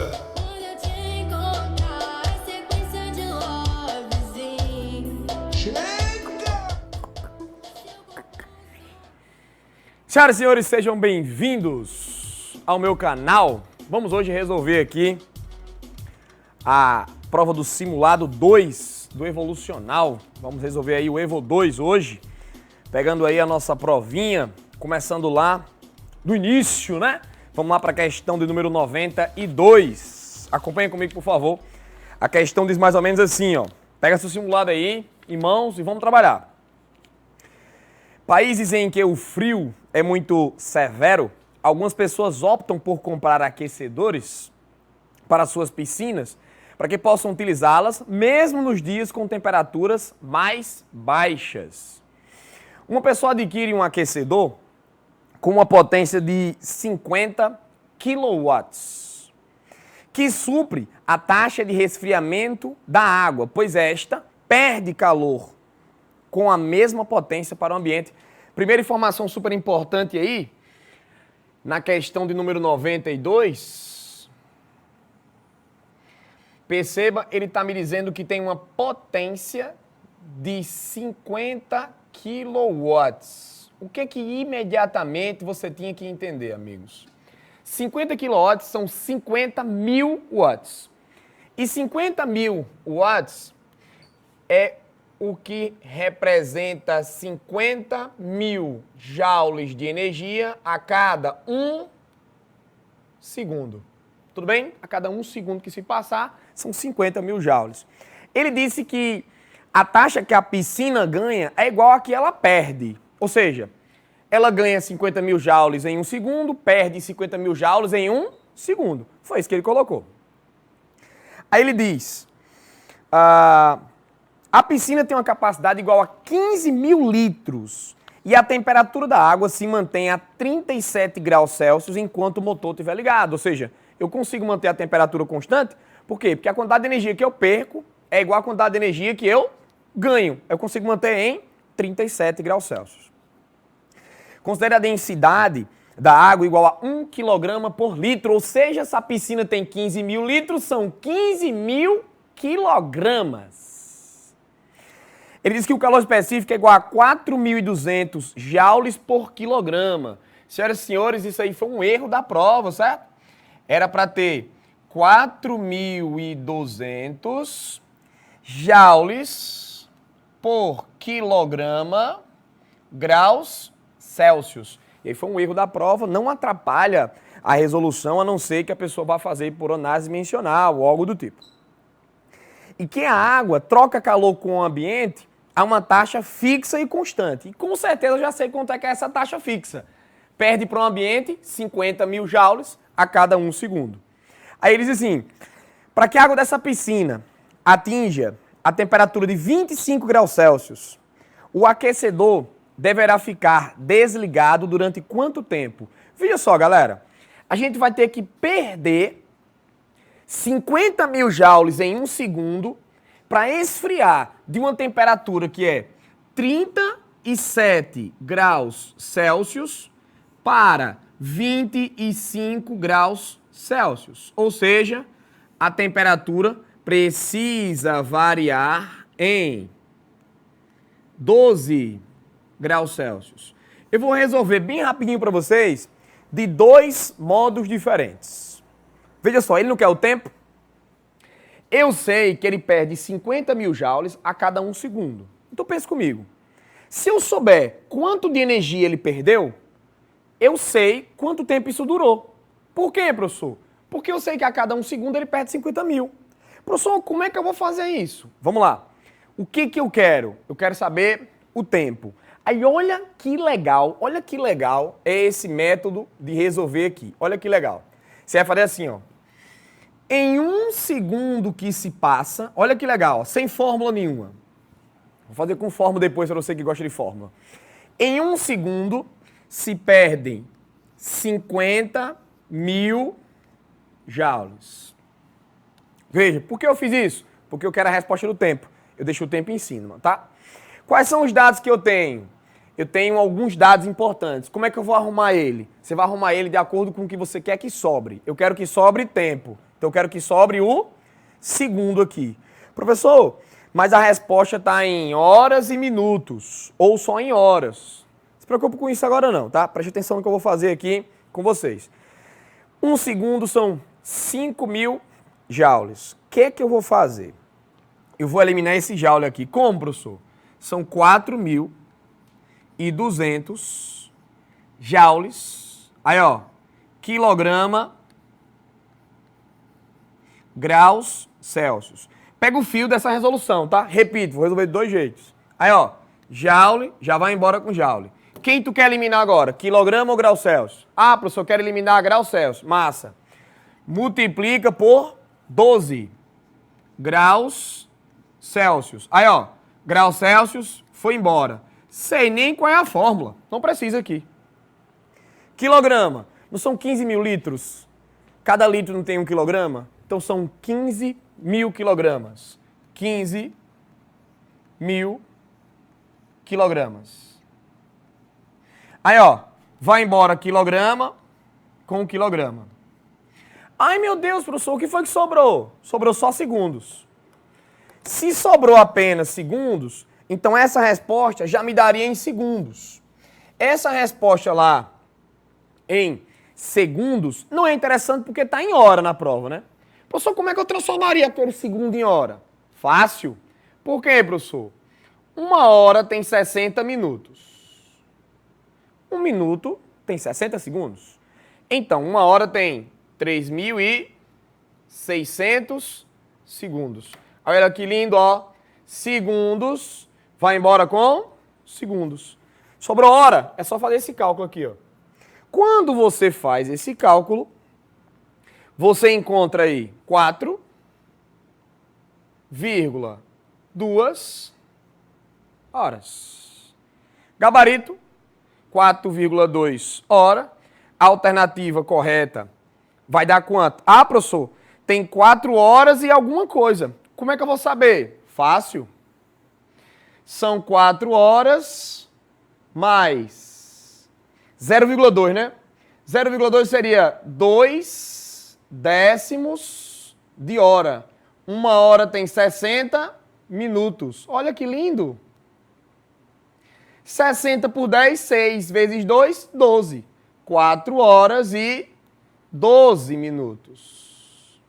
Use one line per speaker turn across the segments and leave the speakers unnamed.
casa.
Quando eu te encontrar, é sequência de lovezinho.
Senhoras e senhores, sejam bem-vindos ao meu canal. Vamos hoje resolver aqui a prova do simulado 2 do Evolucional. Vamos resolver aí o Evo 2 hoje, pegando aí a nossa provinha, começando lá do início, né? Vamos lá para a questão de número 92. Acompanhem comigo, por favor. A questão diz mais ou menos assim, ó. Pega seu simulado aí em mãos e vamos trabalhar. Países em que o frio é muito severo, algumas pessoas optam por comprar aquecedores para suas piscinas para que possam utilizá-las mesmo nos dias com temperaturas mais baixas. Uma pessoa adquire um aquecedor com uma potência de 50 kW, que supre a taxa de resfriamento da água, pois esta perde calor com a mesma potência para o ambiente. Primeira informação super importante aí, na questão de número 92, perceba, ele está me dizendo que tem uma potência de 50 kW. O que imediatamente você tinha que entender, amigos? 50 kW são 50 mil watts. E 50 mil watts é o que representa 50 mil joules de energia a cada 1 segundo. Tudo bem? A cada 1 segundo que se passar, são 50 mil joules. Ele disse que a taxa que a piscina ganha é igual a que ela perde. Ou seja, ela ganha 50 mil joules em 1 segundo, perde 50 mil joules em 1 segundo. Foi isso que ele colocou. Aí ele diz... a piscina tem uma capacidade igual a 15 mil litros e a temperatura da água se mantém a 37 graus Celsius enquanto o motor estiver ligado. Ou seja, eu consigo manter a temperatura constante. Por quê? Porque a quantidade de energia que eu perco é igual à quantidade de energia que eu ganho. Eu consigo manter em 37 graus Celsius. Considere a densidade da água igual a 1 kg por litro. Ou seja, se a piscina tem 15 mil litros, são 15 mil quilogramas. Ele diz que o calor específico é igual a 4.200 joules por quilograma. Senhoras e senhores, isso aí foi um erro da prova, certo? Era para ter 4.200 joules por quilograma graus Celsius. E aí foi um erro da prova, não atrapalha a resolução, a não ser que a pessoa vá fazer por análise dimensional ou algo do tipo. E que a água troca calor com o ambiente a uma taxa fixa e constante. E com certeza eu já sei quanto é que é essa taxa fixa. Perde para o ambiente 50 mil joules a cada 1 segundo. Aí ele diz assim, para que a água dessa piscina atinja a temperatura de 25 graus Celsius, o aquecedor deverá ficar desligado durante quanto tempo? Veja só, galera, a gente vai ter que perder 50 mil joules em 1 segundo para esfriar de uma temperatura que é 37 graus Celsius para 25 graus Celsius. Ou seja, a temperatura precisa variar em 12 graus Celsius. Eu vou resolver bem rapidinho para vocês de 2 modos diferentes. Veja só, ele não quer o tempo? Eu sei que ele perde 50 mil joules a cada 1 segundo. Então pense comigo. Se eu souber quanto de energia ele perdeu, eu sei quanto tempo isso durou. Por quê, professor? Porque eu sei que a cada 1 segundo ele perde 50 mil. Professor, como é que eu vou fazer isso? Vamos lá. O que eu quero? Eu quero saber o tempo. Aí olha que legal é esse método de resolver aqui. Olha que legal. Você vai fazer assim, ó. Em 1 segundo que se passa, olha que legal, sem fórmula nenhuma. Vou fazer com fórmula depois para você que gosta de fórmula. Em 1 segundo se perdem 50 mil joules. Veja, por que eu fiz isso? Porque eu quero a resposta do tempo. Eu deixo o tempo em cima, tá? Quais são os dados que eu tenho? Eu tenho alguns dados importantes. Como é que eu vou arrumar ele? Você vai arrumar ele de acordo com o que você quer que sobre. Eu quero que sobre tempo. Então eu quero que sobre o segundo aqui. Professor, mas a resposta está em horas e minutos, ou só em horas. Não se preocupe com isso agora não, tá? Preste atenção no que eu vou fazer aqui com vocês. 1 segundo são 5.000 joules. O que eu vou fazer? Eu vou eliminar esse joule aqui. Como, professor? São 4.200 joules. Aí, ó, quilograma, graus Celsius. Pega o fio dessa resolução, tá? Repito, vou resolver de dois jeitos. Aí, ó, joule, já vai embora com joule. Quem tu quer eliminar agora? Quilograma ou grau Celsius? Ah, professor, eu quero eliminar grau Celsius. Massa. Multiplica por 12 graus Celsius. Aí, ó, grau Celsius foi embora. Sei nem qual é a fórmula. Não precisa aqui. Quilograma. Não são 15.000 litros? Cada litro não tem 1 quilograma? Então são 15.000 quilogramas. 15.000 quilogramas. Aí, ó, vai embora quilograma com quilograma. Ai, meu Deus, professor, o que foi que sobrou? Sobrou só segundos. Se sobrou apenas segundos, então essa resposta já me daria em segundos. Essa resposta lá em segundos não é interessante porque está em hora na prova, né? Professor, como é que eu transformaria aquele segundo em hora? Fácil. Por quê, professor? 1 hora tem 60 minutos. 1 minuto tem 60 segundos. Então, 1 hora tem 3.600 segundos. Olha que lindo, ó. Segundos, vai embora com segundos. Sobrou hora, é só fazer esse cálculo aqui, ó. Quando você faz esse cálculo, você encontra aí 4,2 horas. Gabarito, 4,2 horas. A alternativa correta vai dar quanto? Ah, professor, tem 4 horas e alguma coisa. Como é que eu vou saber? Fácil. São 4 horas mais 0,2, né? 0,2 seria 2 décimos de hora. 1 hora tem 60 minutos. Olha que lindo. 60 por 10, 6 vezes 2, 12. 4 horas e 12 minutos.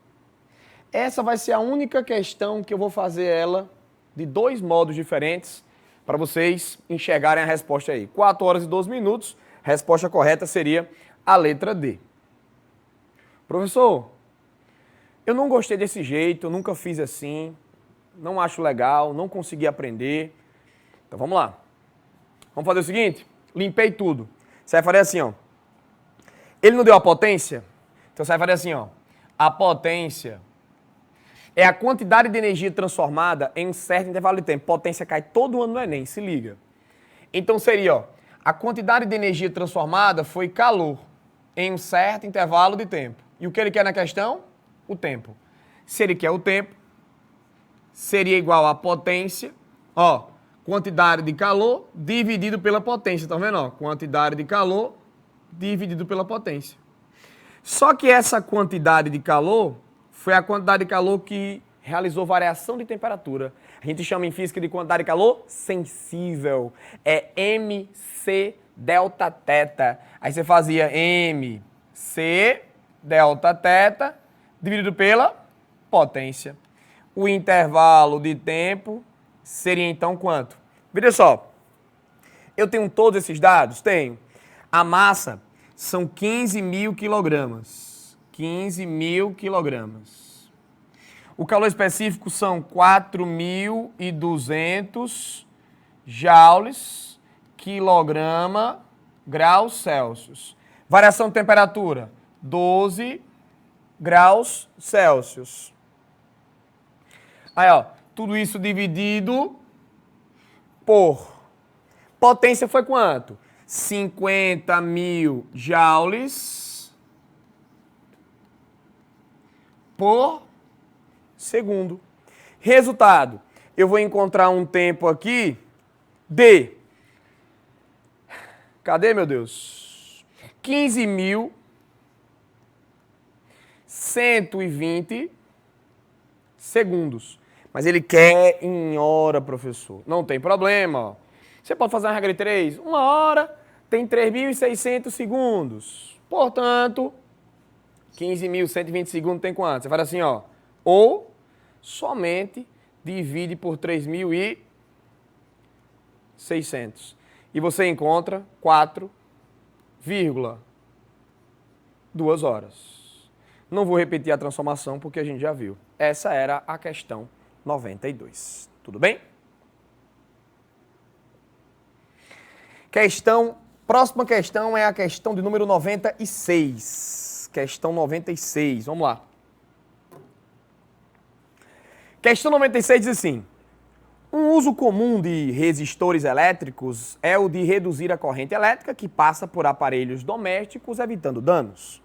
Essa vai ser a única questão que eu vou fazer ela de 2 modos diferentes para vocês enxergarem a resposta aí. 4 horas e 12 minutos, resposta correta seria a letra D. Professor, eu não gostei desse jeito, eu nunca fiz assim, não acho legal, não consegui aprender. Então vamos lá. Vamos fazer o seguinte, limpei tudo. Você vai fazer assim, ó. Ele não deu a potência? Então você vai fazer assim, ó. A potência é a quantidade de energia transformada em um certo intervalo de tempo. Potência cai todo ano no Enem, se liga. Então seria, ó, a quantidade de energia transformada foi calor em um certo intervalo de tempo. E o que ele quer na questão? O tempo. Se ele quer o tempo, seria igual a potência, ó, quantidade de calor dividido pela potência, tá vendo? Ó? Quantidade de calor dividido pela potência. Só que essa quantidade de calor foi a quantidade de calor que realizou variação de temperatura. A gente chama em física de quantidade de calor sensível. É mc delta θ. Aí você fazia mc delta θ dividido pela potência. O intervalo de tempo seria então quanto? Veja só, eu tenho todos esses dados? Tenho. A massa são 15.000 quilogramas. 15.000 quilogramas. O calor específico são 4.200 joules quilograma graus Celsius. Variação de temperatura, 12 graus Celsius. Aí, ó, tudo isso dividido por potência foi quanto? 50.000 joules por segundo. Resultado, eu vou encontrar um tempo aqui de... Cadê, meu Deus? 15.000 120 segundos. Mas ele quer em hora, professor. Não tem problema. Ó. Você pode fazer uma regra de 3. 1 hora tem 3.600 segundos. Portanto, 15.120 segundos tem quanto? Você faz assim, ó. Ou somente divide por 3.600. E você encontra 4,2 horas. Não vou repetir a transformação porque a gente já viu. Essa era a questão 92. Tudo bem? Próxima questão é a questão de número 96. Questão 96, vamos lá. Questão 96 diz assim: um uso comum de resistores elétricos é o de reduzir a corrente elétrica que passa por aparelhos domésticos, evitando danos.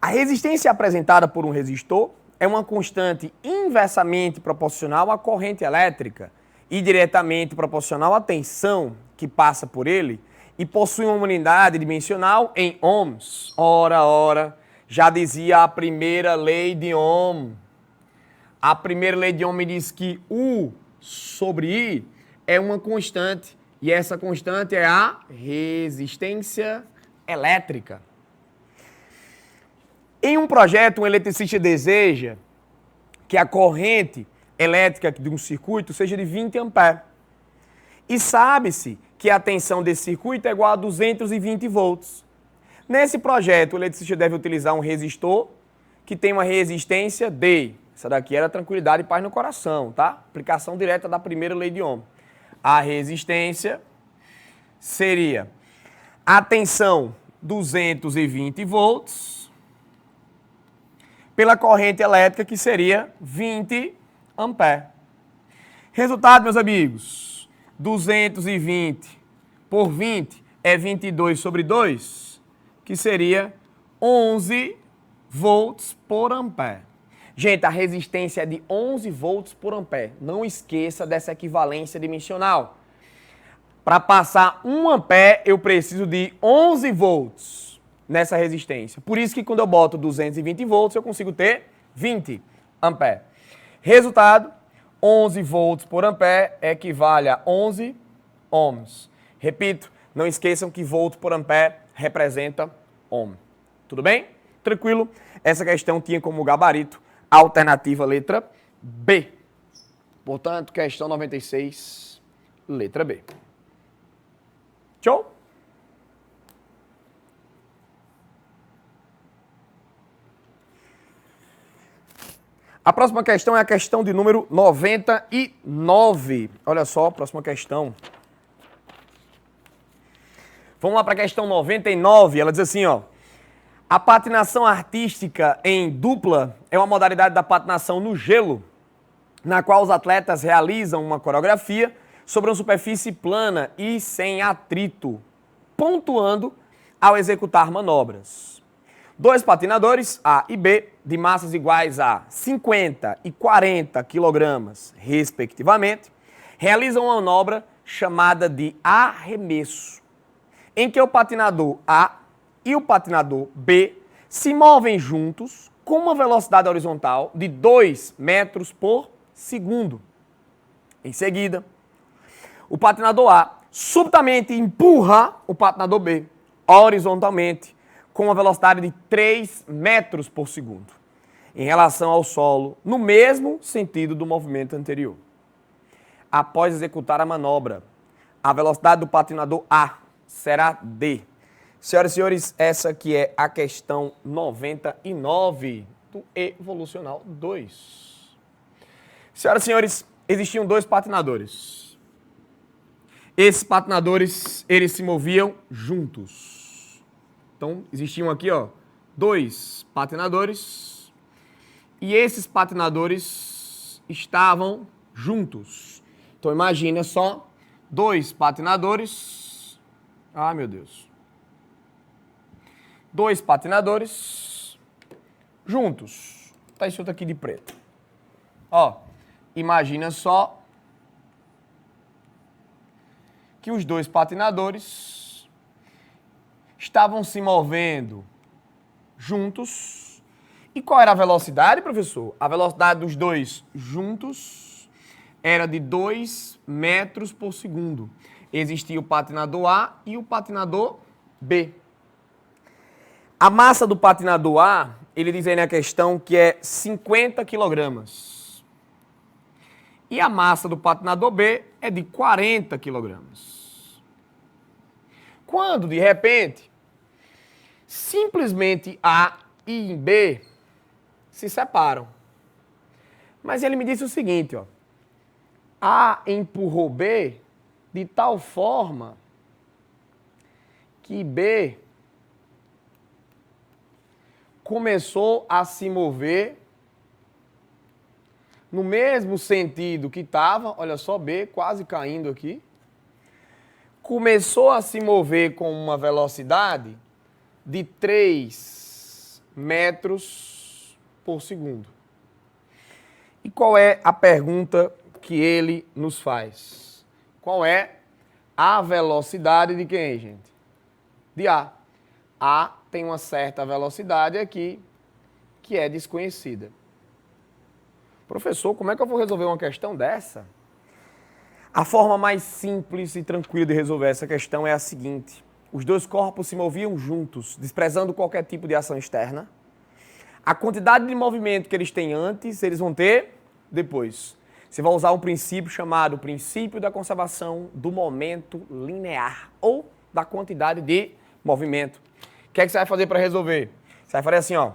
A resistência apresentada por um resistor é uma constante inversamente proporcional à corrente elétrica e diretamente proporcional à tensão que passa por ele e possui uma unidade dimensional em ohms. Ora, já dizia a primeira lei de Ohm. A primeira lei de Ohm me diz que U sobre I é uma constante e essa constante é a resistência elétrica. Em um projeto, um eletricista deseja que a corrente elétrica de um circuito seja de 20 amperes. E sabe-se que a tensão desse circuito é igual a 220 volts. Nesse projeto, o eletricista deve utilizar um resistor que tem uma resistência de... Essa daqui era tranquilidade e paz no coração, tá? Aplicação direta da primeira lei de Ohm. A resistência seria a tensão 220 volts pela corrente elétrica, que seria 20 amperes. Resultado, meus amigos, 220 por 20 é 22 sobre 2, que seria 11 volts por ampere. Gente, a resistência é de 11 volts por ampere. Não esqueça dessa equivalência dimensional. Para passar 1 ampere, eu preciso de 11 volts nessa resistência. Por isso que quando eu boto 220 volts, eu consigo ter 20 ampere. Resultado, 11 volts por ampere equivale a 11 ohms. Repito, não esqueçam que volt por ampere representa ohm. Tudo bem? Tranquilo? Essa questão tinha como gabarito a alternativa letra B. Portanto, questão 96, letra B. Show? A próxima questão é a questão de número 99. Olha só, próxima questão. Vamos lá para a questão 99. Ela diz assim, ó. A patinação artística em dupla é uma modalidade da patinação no gelo, na qual os atletas realizam uma coreografia sobre uma superfície plana e sem atrito, pontuando ao executar manobras. 2 patinadores, A e B, de massas iguais a 50 e 40 quilogramas, respectivamente, realizam uma manobra chamada de arremesso, em que o patinador A e o patinador B se movem juntos com uma velocidade horizontal de 2 metros por segundo. Em seguida, o patinador A subitamente empurra o patinador B horizontalmente com uma velocidade de 3 metros por segundo, em relação ao solo, no mesmo sentido do movimento anterior. Após executar a manobra, a velocidade do patinador A será D. Senhoras e senhores, essa aqui é a questão 99 do Evolucional 2. Senhoras e senhores, existiam 2 patinadores. Esses patinadores, eles se moviam juntos. Então, existiam aqui, ó, 2 patinadores e esses patinadores estavam juntos. Então, imagina só 2 patinadores. Ah, meu Deus. 2 patinadores juntos. Tá escrito aqui de preto. Ó, imagina só que os 2 patinadores estavam se movendo juntos E qual era a velocidade, professor? A velocidade dos dois juntos era de 2 metros por segundo. Existia o patinador A e o patinador B. A massa do patinador A, ele diz aí na questão que é 50 quilogramas. E a massa do patinador B é de 40 quilogramas. Quando, de repente, simplesmente A e B se separam. Mas ele me disse o seguinte, ó. A empurrou B de tal forma que B começou a se mover no mesmo sentido que estava, olha só, B quase caindo aqui, começou a se mover com uma velocidade de 3 metros por segundo. E qual é a pergunta que ele nos faz? Qual é a velocidade de quem, gente? De A. A tem uma certa velocidade aqui que é desconhecida. Professor, como é que eu vou resolver uma questão dessa? A forma mais simples e tranquila de resolver essa questão é a seguinte. Os dois corpos se moviam juntos, desprezando qualquer tipo de ação externa. A quantidade de movimento que eles têm antes, eles vão ter depois. Você vai usar um princípio chamado princípio da conservação do momento linear ou da quantidade de movimento. O que é que você vai fazer para resolver? Você vai fazer assim, ó.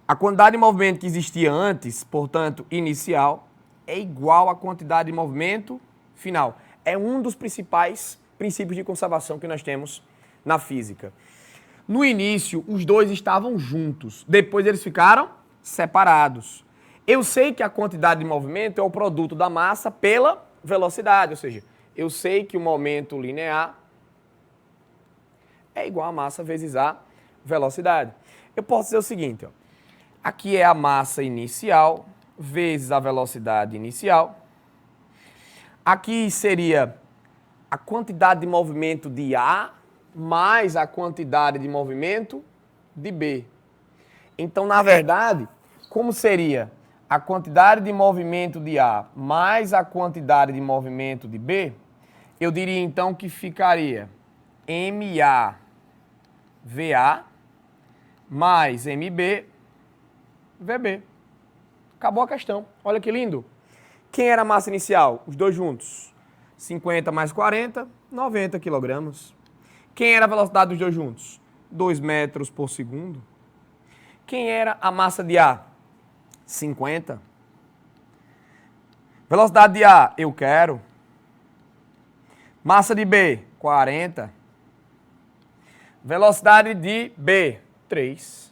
A quantidade de movimento que existia antes, portanto, inicial, é igual à quantidade de movimento final. É um dos principais princípios de conservação que nós temos na física. No início, os dois estavam juntos. Depois, eles ficaram separados. Eu sei que a quantidade de movimento é o produto da massa pela velocidade. Ou seja, eu sei que o momento linear é igual a massa vezes a velocidade. Eu posso dizer o seguinte, ó. Aqui é a massa inicial vezes a velocidade inicial. Aqui seria a quantidade de movimento de A mais a quantidade de movimento de B. Então, na verdade, como seria a quantidade de movimento de A mais a quantidade de movimento de B, eu diria então que ficaria MA VA mais MB VB. Acabou a questão. Olha que lindo. Quem era a massa inicial? Os dois juntos. 50 mais 40, 90 quilogramas. Quem era a velocidade dos dois juntos? 2 metros por segundo. Quem era a massa de A? 50. Velocidade de A, eu quero. Massa de B, 40. Velocidade de B, 3.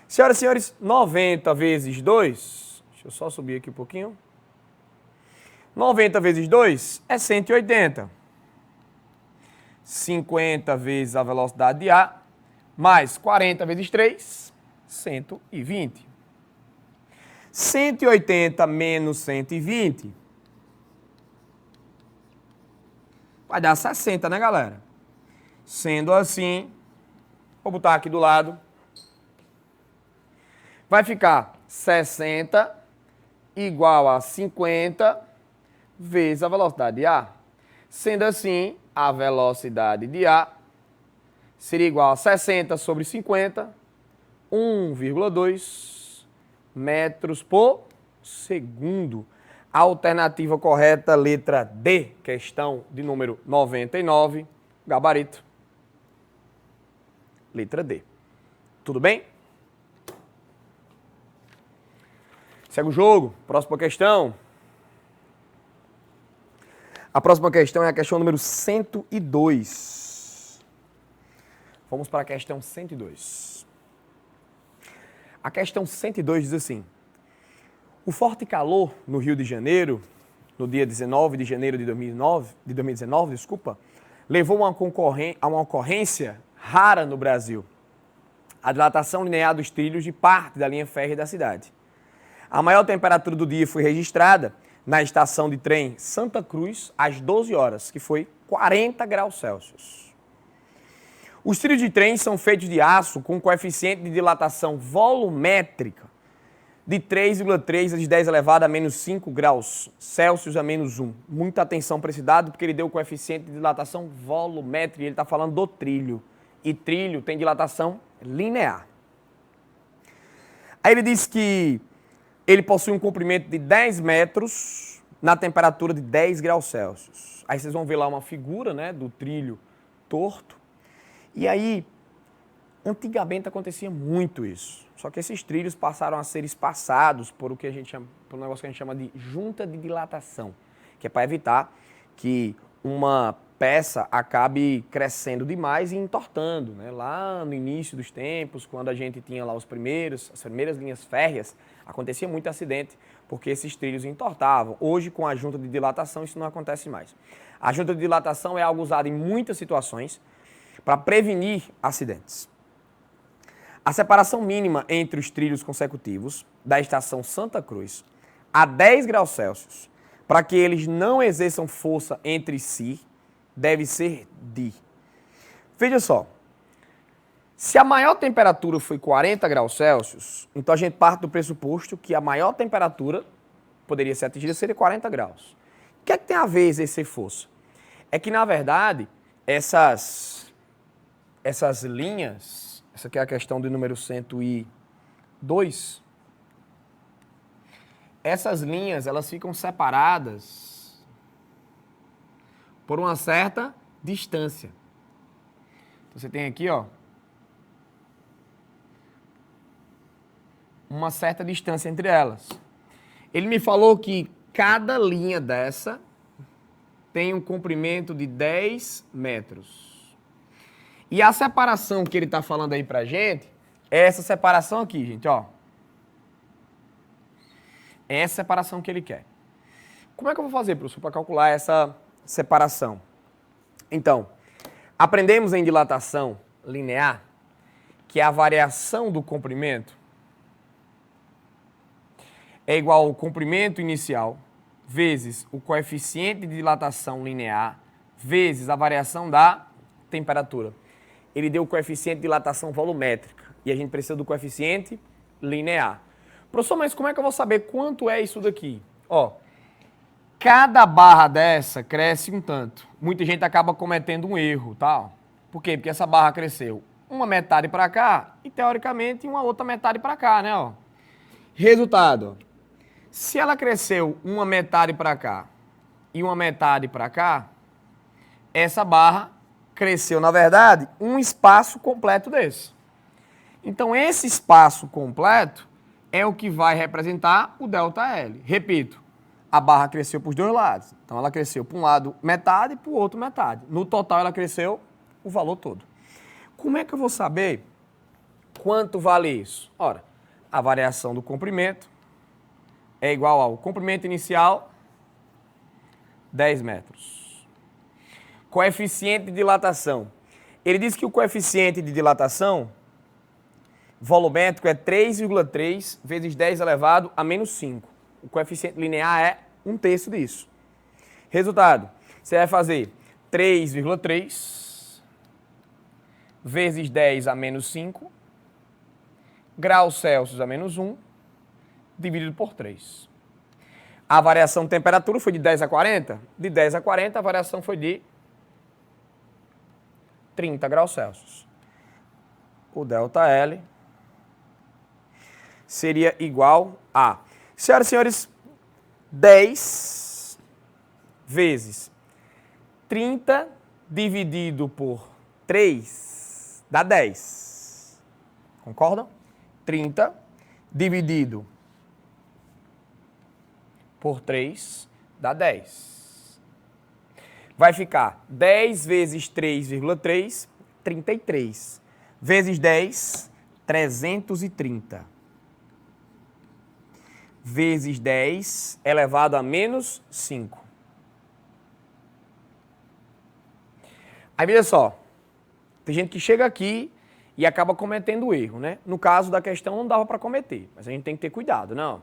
Senhoras e senhores, 90 vezes 2, deixa eu só subir aqui um pouquinho. 90 vezes 2 é 180. 50 vezes a velocidade de A, mais 40 vezes 3, 120. 180 menos 120 vai dar 60, né, galera? Sendo assim, vou botar aqui do lado. Vai ficar 60 igual a 50 vezes a velocidade de A. Sendo assim, a velocidade de A seria igual a 60 sobre 50, 1,2 metros por segundo. A alternativa correta, letra D, questão de número 99, gabarito. Letra D. Tudo bem? Segue o jogo. Próxima questão. A próxima questão é a questão número 102. Vamos para a questão 102. A questão 102 diz assim: o forte calor no Rio de Janeiro, no dia 19 de janeiro de 2019, levou a uma ocorrência rara no Brasil: a dilatação linear dos trilhos de parte da linha férrea da cidade. A maior temperatura do dia foi registrada na estação de trem Santa Cruz às 12 horas, que foi 40 graus Celsius. Os trilhos de trem são feitos de aço com coeficiente de dilatação volumétrica de 3,3 vezes 10 elevado a menos 5 graus Celsius a menos 1. Muita atenção para esse dado, porque ele deu o coeficiente de dilatação volumétrica e ele está falando do trilho. E trilho tem dilatação linear. Aí ele diz que ele possui um comprimento de 10 metros na temperatura de 10 graus Celsius. Aí vocês vão ver lá uma figura, né, do trilho torto. E aí, antigamente acontecia muito isso. Só que esses trilhos passaram a ser espaçados por o que a gente chama, por um negócio que a gente chama de junta de dilatação, que é para evitar que uma peça acabe crescendo demais e entortando, né? Lá no início dos tempos, quando a gente tinha lá as primeiras linhas férreas, acontecia muito acidente, porque esses trilhos entortavam. Hoje, com a junta de dilatação, isso não acontece mais. A junta de dilatação é algo usado em muitas situações para prevenir acidentes. A separação mínima entre os trilhos consecutivos da estação Santa Cruz a 10 graus Celsius, para que eles não exerçam força entre si, deve ser de... Veja só, se a maior temperatura foi 40 graus Celsius, então a gente parte do pressuposto que a maior temperatura poderia ser atingida seria 40 graus. O que é que tem a ver exercer força? É que, na verdade, essas linhas, essa aqui é a questão do número 102, essas linhas, elas ficam separadas por uma certa distância. Então, você tem aqui, ó, uma certa distância entre elas. Ele me falou que cada linha dessa tem um comprimento de 10 metros. E a separação que ele está falando aí pra gente é essa separação aqui, gente, ó. É essa separação que ele quer. Como é que eu vou fazer, professor, para calcular essa separação? Então, aprendemos em dilatação linear que a variação do comprimento é igual ao comprimento inicial vezes o coeficiente de dilatação linear vezes a variação da temperatura. Ele deu o coeficiente de dilatação volumétrica e a gente precisa do coeficiente linear. Professor, mas como é que eu vou saber quanto é isso daqui? Ó, cada barra dessa cresce um tanto. Muita gente acaba cometendo um erro, tá? Por quê? Porque essa barra cresceu uma metade para cá e, teoricamente, uma outra metade para cá, né? Ó. Resultado, se ela cresceu uma metade para cá e uma metade para cá, essa barra cresceu, na verdade, um espaço completo desse. Então, esse espaço completo é o que vai representar o ΔL. Repito, a barra cresceu para os dois lados. Então, ela cresceu para um lado metade e para o outro metade. No total, ela cresceu o valor todo. Como é que eu vou saber quanto vale isso? Ora, a variação do comprimento é igual ao comprimento inicial, 10 metros. Coeficiente de dilatação. Ele diz que o coeficiente de dilatação volumétrico é 3,3 vezes 10 elevado a menos 5. O coeficiente linear é 1/3 disso. Resultado, você vai fazer 3,3 vezes 10 a menos 5, graus Celsius a menos 1, dividido por 3. A variação de temperatura foi de 10 a 40? De 10 a 40, a variação foi de 30 graus Celsius. O ΔL seria igual a, senhoras e senhores, 10 vezes 30 dividido por 3 dá 10. Concordam? 30 dividido por 3 dá 10. Vai ficar 10 vezes 3,3, 33. Vezes 10, 330. Vezes 10 elevado a menos 5. Aí, veja só. Tem gente que chega aqui e acaba cometendo erro, né? No caso da questão, não dava para cometer, mas a gente tem que ter cuidado, não.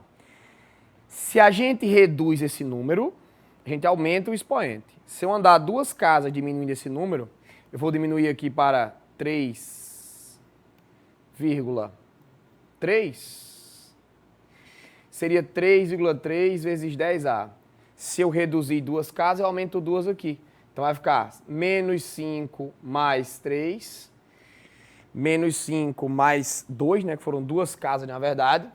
Se a gente reduz esse número, a gente aumenta o expoente. Se eu andar duas casas diminuindo esse número, eu vou diminuir aqui para 3,3 seria 3,3 vezes 10A. Se eu reduzir duas casas, eu aumento duas aqui. Então vai ficar menos 5 mais 3, menos 5 mais 2, né, que foram duas casas na verdade.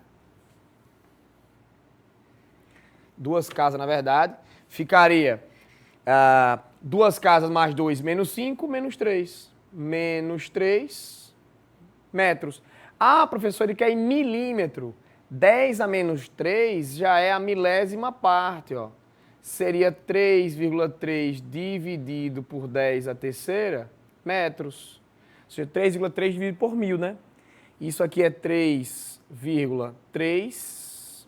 Duas casas na verdade. Ficaria duas casas mais 2, menos 5, menos 3. Menos 3 metros. Ah, professor, ele quer em milímetro. 10 a menos 3 já é a milésima parte, ó. Seria 3,3 dividido por 10 a terceira metros. Ou seja, 3,3 dividido por 1000, né? Isso aqui é 3,3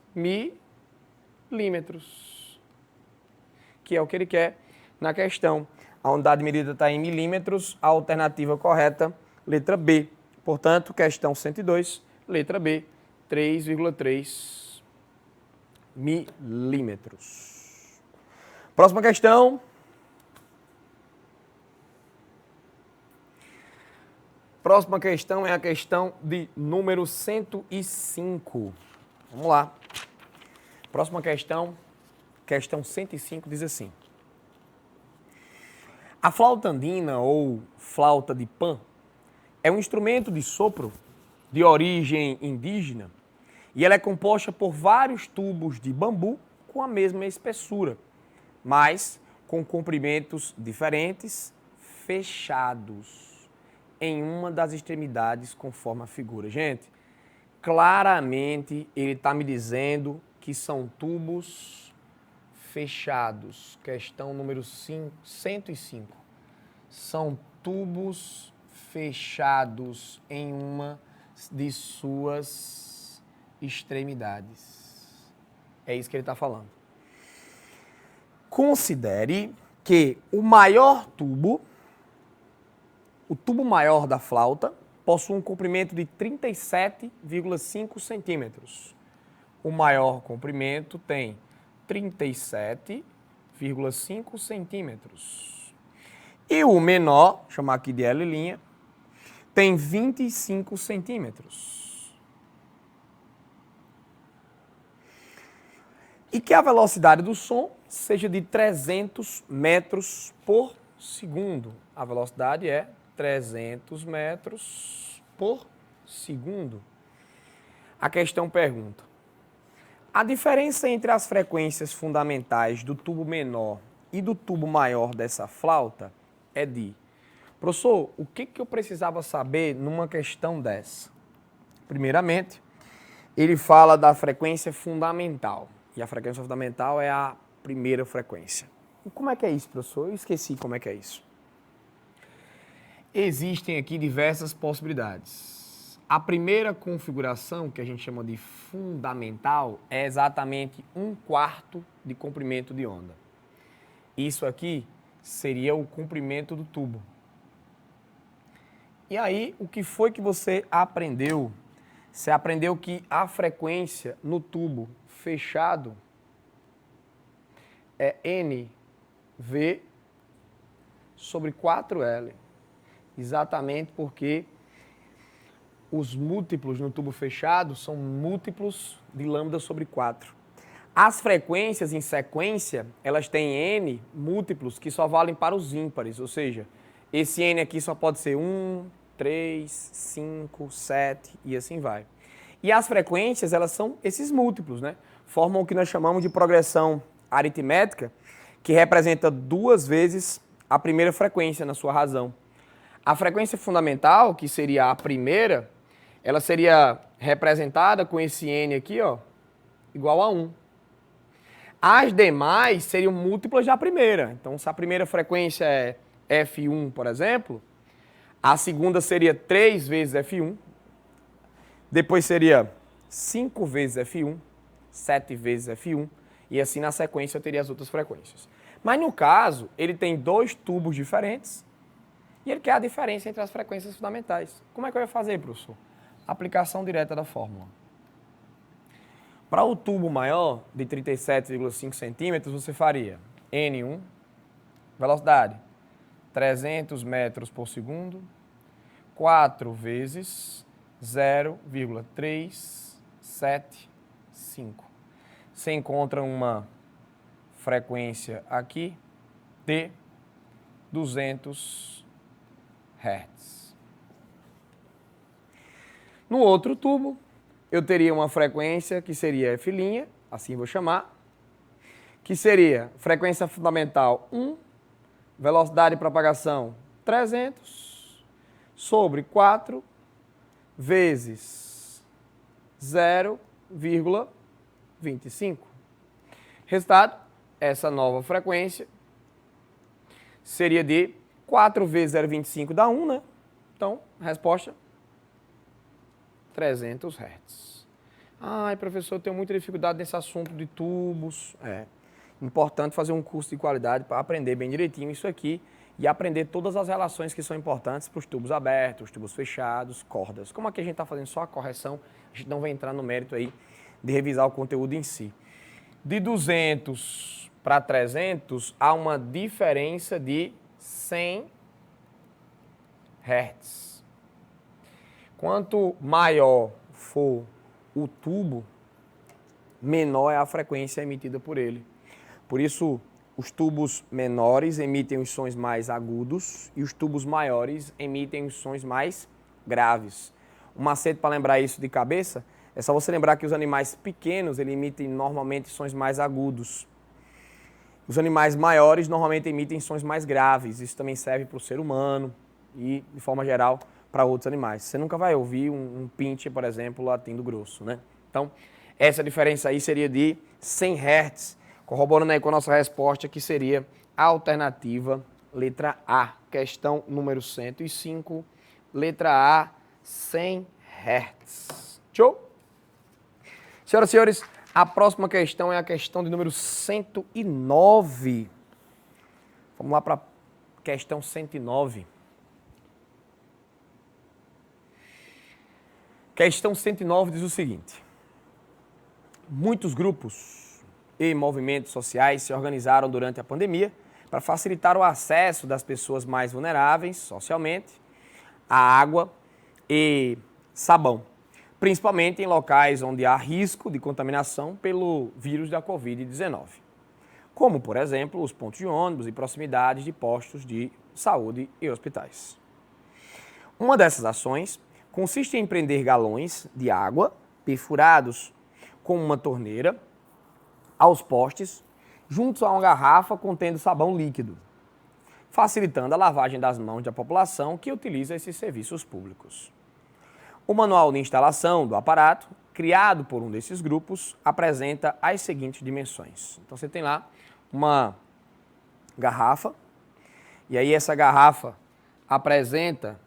milímetros. Que é o que ele quer na questão. A unidade de medida está em milímetros, a alternativa correta, letra B. Portanto, questão 102, letra B, 3,3 milímetros. Próxima questão. Próxima questão é a questão de número 105. Vamos lá. Próxima questão, questão 105, diz assim. A flauta andina ou flauta de Pan é um instrumento de sopro de origem indígena e ela é composta por vários tubos de bambu com a mesma espessura, mas com comprimentos diferentes, fechados em uma das extremidades conforme a figura. Gente, claramente ele está me dizendo que são tubos fechados. Questão número 105. São tubos fechados em uma de suas extremidades. É isso que ele está falando. Considere que o maior tubo, o tubo maior da flauta, possui um comprimento de 37,5 centímetros. O maior comprimento tem 37,5 centímetros. E o menor, vou chamar aqui de L', tem 25 centímetros. E que a velocidade do som seja de 300 metros por segundo. A velocidade é 300 metros por segundo. A questão pergunta: a diferença entre as frequências fundamentais do tubo menor e do tubo maior dessa flauta é de... Professor, o que eu precisava saber numa questão dessa? Primeiramente, ele fala da frequência fundamental. E a frequência fundamental é a primeira frequência. E como é que é isso, professor? Eu esqueci como é que é isso. Existem aqui diversas possibilidades. A primeira configuração, que a gente chama de fundamental, é exatamente 1/4 de comprimento de onda. Isso aqui seria o comprimento do tubo. E aí, o que foi que você aprendeu? Você aprendeu que a frequência no tubo fechado é NV sobre 4L. Exatamente porque os múltiplos no tubo fechado são múltiplos de lambda sobre 4. As frequências em sequência, elas têm N múltiplos que só valem para os ímpares, ou seja, esse N aqui só pode ser 1, 3, 5, 7 e assim vai. E as frequências, elas são esses múltiplos, né? Formam o que nós chamamos de progressão aritmética, que representa 2 vezes a primeira frequência na sua razão. A frequência fundamental, que seria a primeira, ela seria representada com esse N aqui, ó, igual a 1. As demais seriam múltiplas da primeira. Então, se a primeira frequência é F1, por exemplo, a segunda seria 3 vezes F1, depois seria 5 vezes F1, 7 vezes F1, e assim na sequência eu teria as outras frequências. Mas no caso, ele tem 2 tubos diferentes e ele quer a diferença entre as frequências fundamentais. Como é que eu ia fazer, professor? Aplicação direta da fórmula. Para o tubo maior, de 37,5 centímetros, você faria N1, velocidade, 300 metros por segundo, 4 vezes 0,375. Você encontra uma frequência aqui de 200 Hz. No outro tubo, eu teria uma frequência que seria F', assim vou chamar, que seria frequência fundamental 1, velocidade de propagação 300, sobre 4 vezes 0,25. Resultado, essa nova frequência seria de 4 vezes 0,25 dá 1, né? Então, resposta, 300 Hz. Ai, professor, eu tenho muita dificuldade nesse assunto de tubos. É importante fazer um curso de qualidade para aprender bem direitinho isso aqui e aprender todas as relações que são importantes para os tubos abertos, os tubos fechados, cordas. Como aqui a gente está fazendo só a correção, a gente não vai entrar no mérito aí de revisar o conteúdo em si. De 200 para 300, há uma diferença de 100 Hz. Quanto maior for o tubo, menor é a frequência emitida por ele. Por isso, os tubos menores emitem os sons mais agudos e os tubos maiores emitem os sons mais graves. Um macete para lembrar isso de cabeça é só você lembrar que os animais pequenos eles emitem normalmente sons mais agudos. Os animais maiores normalmente emitem sons mais graves. Isso também serve para o ser humano e, de forma geral, para outros animais. Você nunca vai ouvir um pinche, por exemplo, latindo grosso, né? Então, essa diferença aí seria de 100 Hz, corroborando aí com a nossa resposta, que seria a alternativa letra A. Questão número 105, letra A, 100 Hz. Show? Senhoras e senhores, a próxima questão é a questão de número 109. Vamos lá para a questão 109. Questão 109 diz o seguinte: muitos grupos e movimentos sociais se organizaram durante a pandemia para facilitar o acesso das pessoas mais vulneráveis socialmente à água e sabão, principalmente em locais onde há risco de contaminação pelo vírus da Covid-19, como, por exemplo, os pontos de ônibus e proximidades de postos de saúde e hospitais. Uma dessas ações consiste em prender galões de água perfurados com uma torneira aos postes, junto a uma garrafa contendo sabão líquido, facilitando a lavagem das mãos da população que utiliza esses serviços públicos. O manual de instalação do aparato, criado por um desses grupos, apresenta as seguintes dimensões. Então você tem lá uma garrafa, e aí essa garrafa apresenta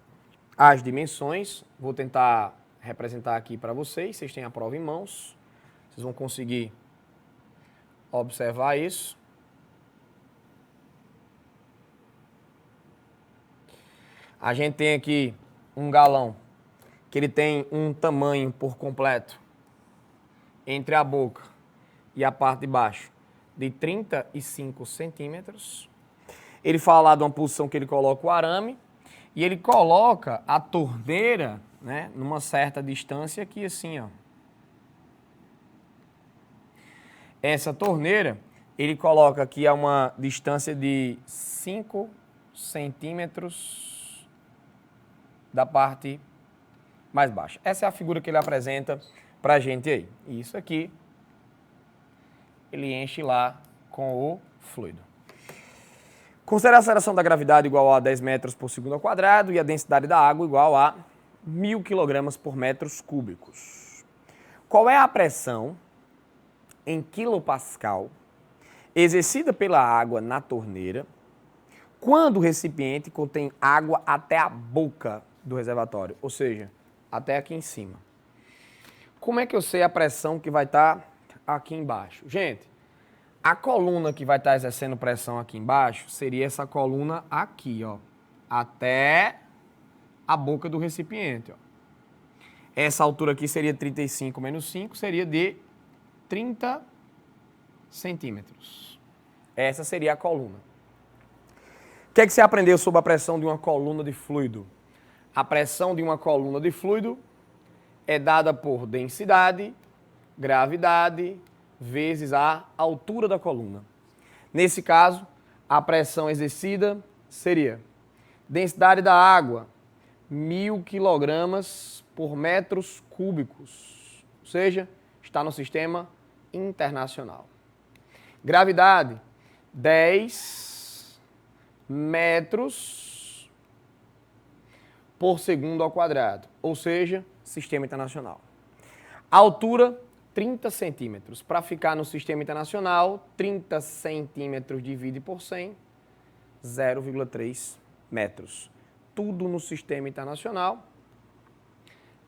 as dimensões. Vou tentar representar aqui para vocês têm a prova em mãos, vocês vão conseguir observar isso. A gente tem aqui um galão que ele tem um tamanho por completo entre a boca e a parte de baixo de 35 centímetros. Ele fala lá de uma posição que ele coloca o arame e ele coloca a torneira, né, numa certa distância aqui assim, ó. Essa torneira ele coloca aqui a uma distância de 5 centímetros da parte mais baixa. Essa é a figura que ele apresenta pra gente aí. E isso aqui ele enche lá com o fluido. Considere a aceleração da gravidade igual a 10 metros por segundo ao quadrado e a densidade da água igual a 1000 kg por metros cúbicos. Qual é a pressão em quilopascal exercida pela água na torneira quando o recipiente contém água até a boca do reservatório, ou seja, até aqui em cima? Como é que eu sei a pressão que vai estar aqui embaixo? Gente, a coluna que vai estar exercendo pressão aqui embaixo seria essa coluna aqui, ó, até a boca do recipiente, ó. Essa altura aqui seria 35 menos 5, seria de 30 centímetros. Essa seria a coluna. O que é que você aprendeu sobre a pressão de uma coluna de fluido? A pressão de uma coluna de fluido é dada por densidade, gravidade, vezes a altura da coluna. Nesse caso, a pressão exercida seria densidade da água, 1.000 kg por metros cúbicos, ou seja, está no sistema internacional. Gravidade, 10 metros por segundo ao quadrado, ou seja, sistema internacional. Altura, 30 centímetros. Para ficar no sistema internacional, 30 centímetros divide por 100, 0,3 metros. Tudo no sistema internacional.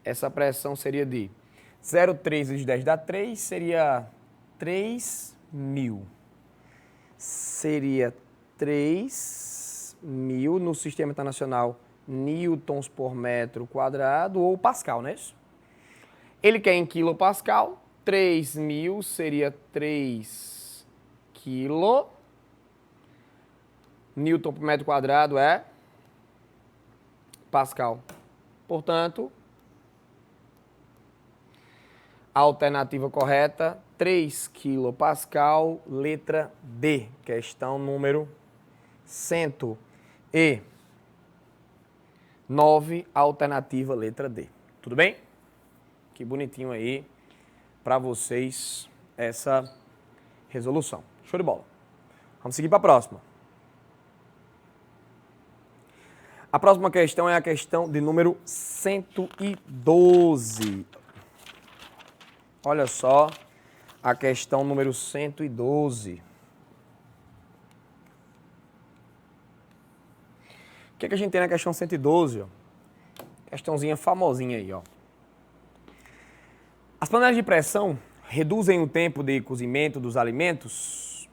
Essa pressão seria de 0,3 vezes 10 dá 3, seria 3.000. Seria 3.000 no sistema internacional, newtons por metro quadrado ou pascal, não é isso? Ele quer em quilopascal, 3.000 seria 3 quilo. Newton por metro quadrado é pascal. Portanto, a alternativa correta, 3 quilopascal, letra D. Questão número 109, alternativa letra D. Tudo bem? Que bonitinho aí para vocês essa resolução. Show de bola. Vamos seguir para a próxima. A próxima questão é a questão de número 112. Olha só, a questão número 112. O que é que a gente tem na questão 112? Ó? Questãozinha famosinha aí, ó. As panelas de pressão reduzem o tempo de cozimento dos alimentos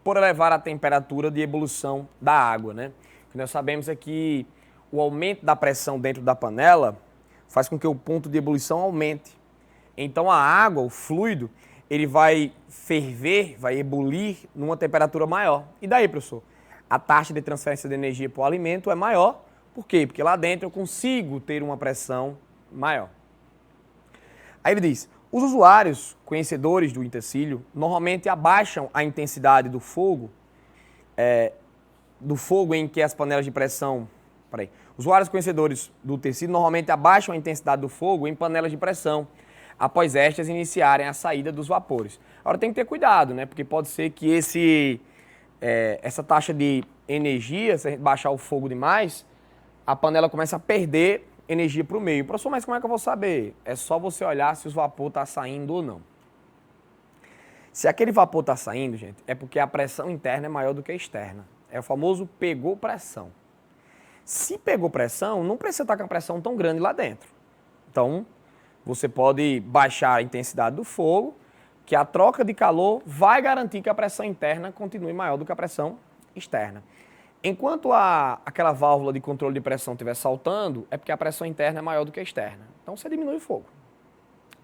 por elevar a temperatura de ebulição da água, né? O que nós sabemos é que o aumento da pressão dentro da panela faz com que o ponto de ebulição aumente. Então a água, o fluido, ele vai ferver, vai ebulir numa temperatura maior. E daí, professor? A taxa de transferência de energia para o alimento é maior. Por quê? Porque lá dentro eu consigo ter uma pressão maior. Aí ele diz, os usuários conhecedores do utensílio normalmente abaixam a intensidade do fogo em que as panelas de pressão... Os usuários conhecedores do utensílio normalmente abaixam a intensidade do fogo em panelas de pressão, após estas iniciarem a saída dos vapores. Agora tem que ter cuidado, né? Porque pode ser que essa taxa de energia, se a gente baixar o fogo demais, a panela começa a perder energia para o meio. Professor, mas como é que eu vou saber? É só você olhar se o vapor está saindo ou não. Se aquele vapor está saindo, gente, é porque a pressão interna é maior do que a externa. É o famoso pegou pressão. Se pegou pressão, não precisa estar com a pressão tão grande lá dentro. Então, você pode baixar a intensidade do fogo, que a troca de calor vai garantir que a pressão interna continue maior do que a pressão externa. Enquanto aquela válvula de controle de pressão estiver saltando, é porque a pressão interna é maior do que a externa. Então você diminui o fogo.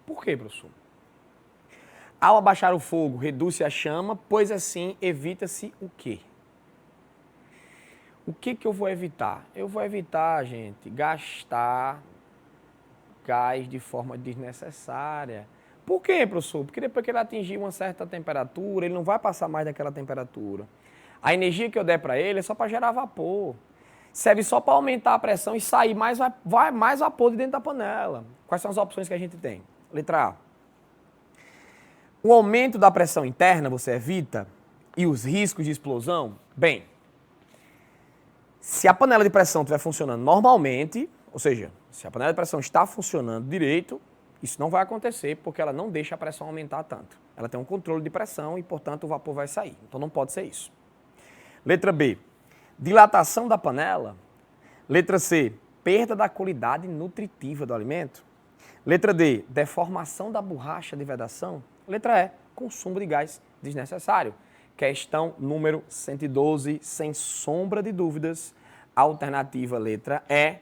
Por quê, professor? Ao abaixar o fogo, reduz-se a chama, pois assim evita-se o quê? O que eu vou evitar? Eu vou evitar, gente, gastar gás de forma desnecessária. Por quê, professor? Porque depois que ele atingir uma certa temperatura, ele não vai passar mais daquela temperatura. A energia que eu der para ele é só para gerar vapor. Serve só para aumentar a pressão e sair mais vapor de dentro da panela. Quais são as opções que a gente tem? Letra A. O aumento da pressão interna você evita e os riscos de explosão? Bem, se a panela de pressão estiver funcionando normalmente, ou seja, se a panela de pressão está funcionando direito, isso não vai acontecer porque ela não deixa a pressão aumentar tanto. Ela tem um controle de pressão e, portanto, o vapor vai sair. Então não pode ser isso. Letra B, dilatação da panela. Letra C, perda da qualidade nutritiva do alimento. Letra D, deformação da borracha de vedação. Letra E, consumo de gás desnecessário. Questão número 112, sem sombra de dúvidas. Alternativa letra E,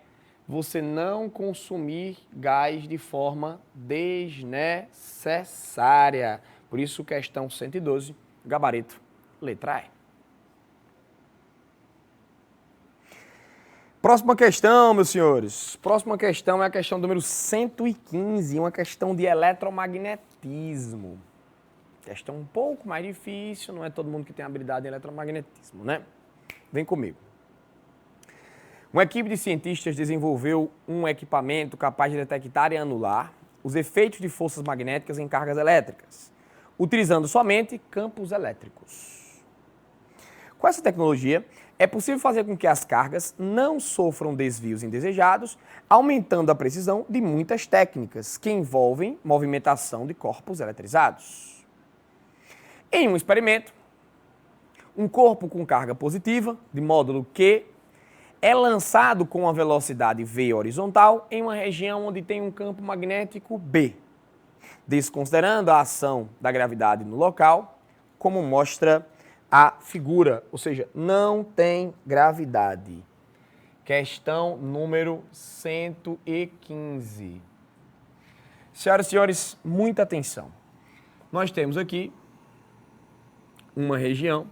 você não consumir gás de forma desnecessária. Por isso, questão 112, gabarito, letra E. Próxima questão, meus senhores. Próxima questão é a questão número 115, uma questão de eletromagnetismo. Questão um pouco mais difícil, não é todo mundo que tem habilidade em eletromagnetismo, né? Vem comigo. Uma equipe de cientistas desenvolveu um equipamento capaz de detectar e anular os efeitos de forças magnéticas em cargas elétricas, utilizando somente campos elétricos. Com essa tecnologia, é possível fazer com que as cargas não sofram desvios indesejados, aumentando a precisão de muitas técnicas que envolvem movimentação de corpos eletrizados. Em um experimento, um corpo com carga positiva, de módulo Q, é lançado com uma velocidade v horizontal em uma região onde tem um campo magnético B, desconsiderando a ação da gravidade no local, como mostra a figura, ou seja, não tem gravidade. Questão número 115. Senhoras e senhores, muita atenção. Nós temos aqui uma região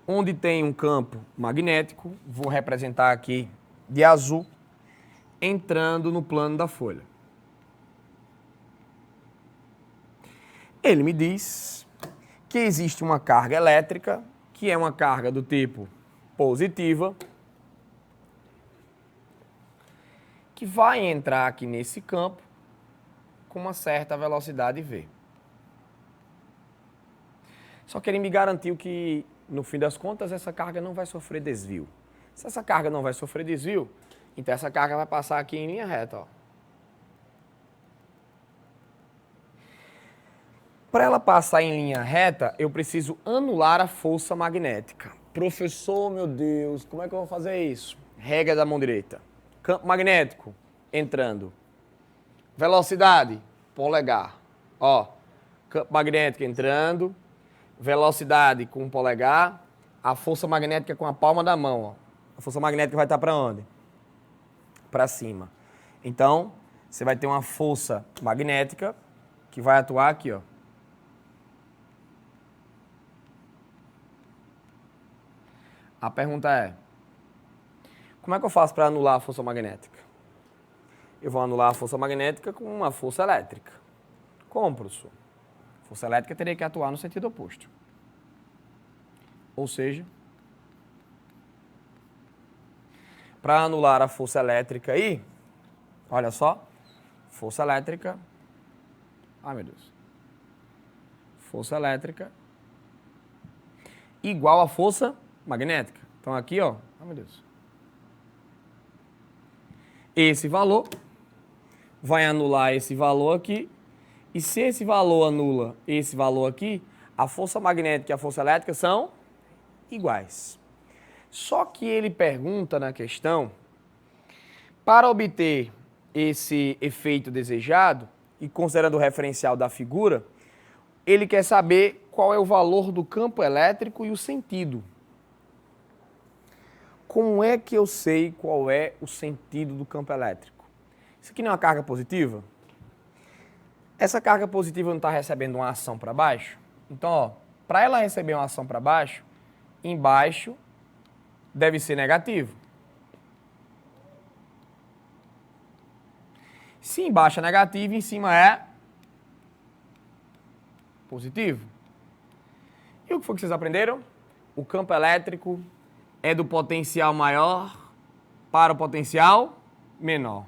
onde tem um campo magnético, vou representar aqui de azul, entrando no plano da folha. Ele me diz que existe uma carga elétrica, que é uma carga do tipo positiva, que vai entrar aqui nesse campo com uma certa velocidade v. Só que ele me garantiu que, no fim das contas, essa carga não vai sofrer desvio. Se essa carga não vai sofrer desvio, então essa carga vai passar aqui em linha reta, ó. Para ela passar em linha reta, eu preciso anular a força magnética. Professor, meu Deus, como é que eu vou fazer isso? Regra da mão direita. Campo magnético, entrando. Velocidade, polegar. Ó, campo magnético entrando. Velocidade com o polegar. A força magnética com a palma da mão, ó. A força magnética vai estar para onde? Para cima. Então, você vai ter uma força magnética que vai atuar aqui, ó. A pergunta é, como é que eu faço para anular a força magnética? Eu vou anular a força magnética com uma força elétrica. Como, professor? A força elétrica teria que atuar no sentido oposto. Ou seja, para anular a força elétrica aí, olha só, força elétrica, ai meu Deus, força elétrica igual a força magnética. Então aqui, ó, ai meu Deus, esse valor vai anular esse valor aqui, e se esse valor anula esse valor aqui, a força magnética e a força elétrica são iguais. Só que ele pergunta na questão, para obter esse efeito desejado, e considerando o referencial da figura, ele quer saber qual é o valor do campo elétrico e o sentido. Como é que eu sei qual é o sentido do campo elétrico? Isso aqui não é uma carga positiva? Essa carga positiva não está recebendo uma ação para baixo? Então, ó, para ela receber uma ação para baixo, embaixo deve ser negativo. Se embaixo é negativo, em cima é positivo. E o que foi que vocês aprenderam? O campo elétrico é do potencial maior para o potencial menor.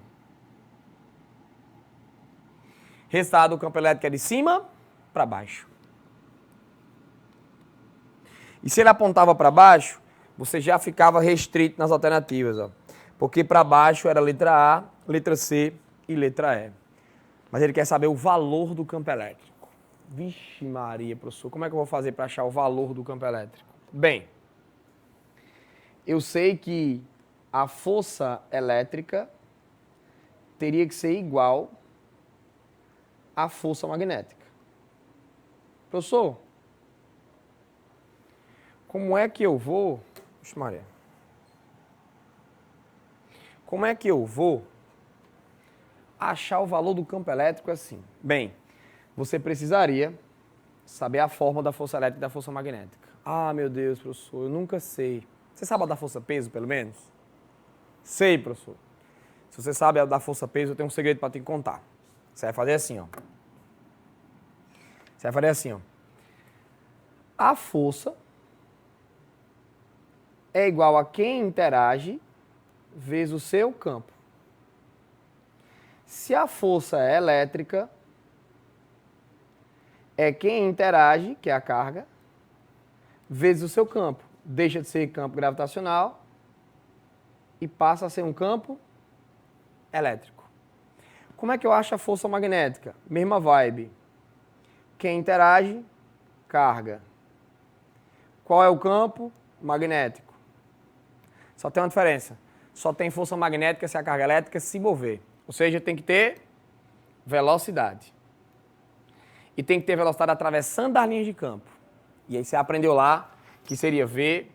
Resultado, o campo elétrico é de cima para baixo. E se ele apontava para baixo, você já ficava restrito nas alternativas, ó. Porque para baixo era letra A, letra C e letra E. Mas ele quer saber o valor do campo elétrico. Vixe Maria, professor, como é que eu vou fazer para achar o valor do campo elétrico? Bem, eu sei que a força elétrica teria que ser igual à força magnética. Professor, como é que eu vou... Vixe Maria. Como é que eu vou achar o valor do campo elétrico assim? Bem, você precisaria saber a forma da força elétrica e da força magnética. Ah, meu Deus, professor, eu nunca sei. Você sabe a da força-peso, pelo menos? Sei, professor. Se você sabe a da força-peso, eu tenho um segredo para te contar. Você vai fazer assim, ó. Você vai fazer assim, ó. A força é igual a quem interage vezes o seu campo. Se a força é elétrica, é quem interage, que é a carga, vezes o seu campo. Deixa de ser campo gravitacional e passa a ser um campo elétrico. Como é que eu acho a força magnética? Mesma vibe. Quem interage, carga. Qual é o campo? Magnético. Só tem uma diferença. Só tem força magnética se a carga elétrica se mover. Ou seja, tem que ter velocidade. E tem que ter velocidade atravessando as linhas de campo. E aí você aprendeu lá que seria V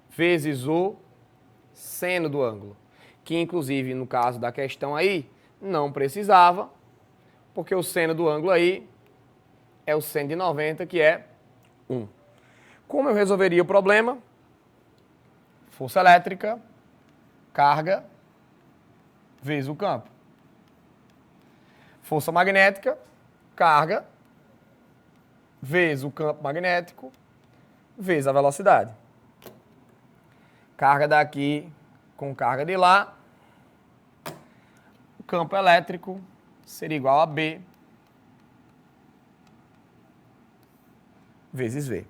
vezes o seno do ângulo. Que inclusive no caso da questão aí, não precisava, porque o seno do ângulo aí é o seno de 90, que é 1. Como eu resolveria o problema? Força elétrica, carga, vezes o campo. Força magnética, carga, vezes o campo magnético, vezes a velocidade. Carga daqui com carga de lá. O campo elétrico seria igual a B vezes V.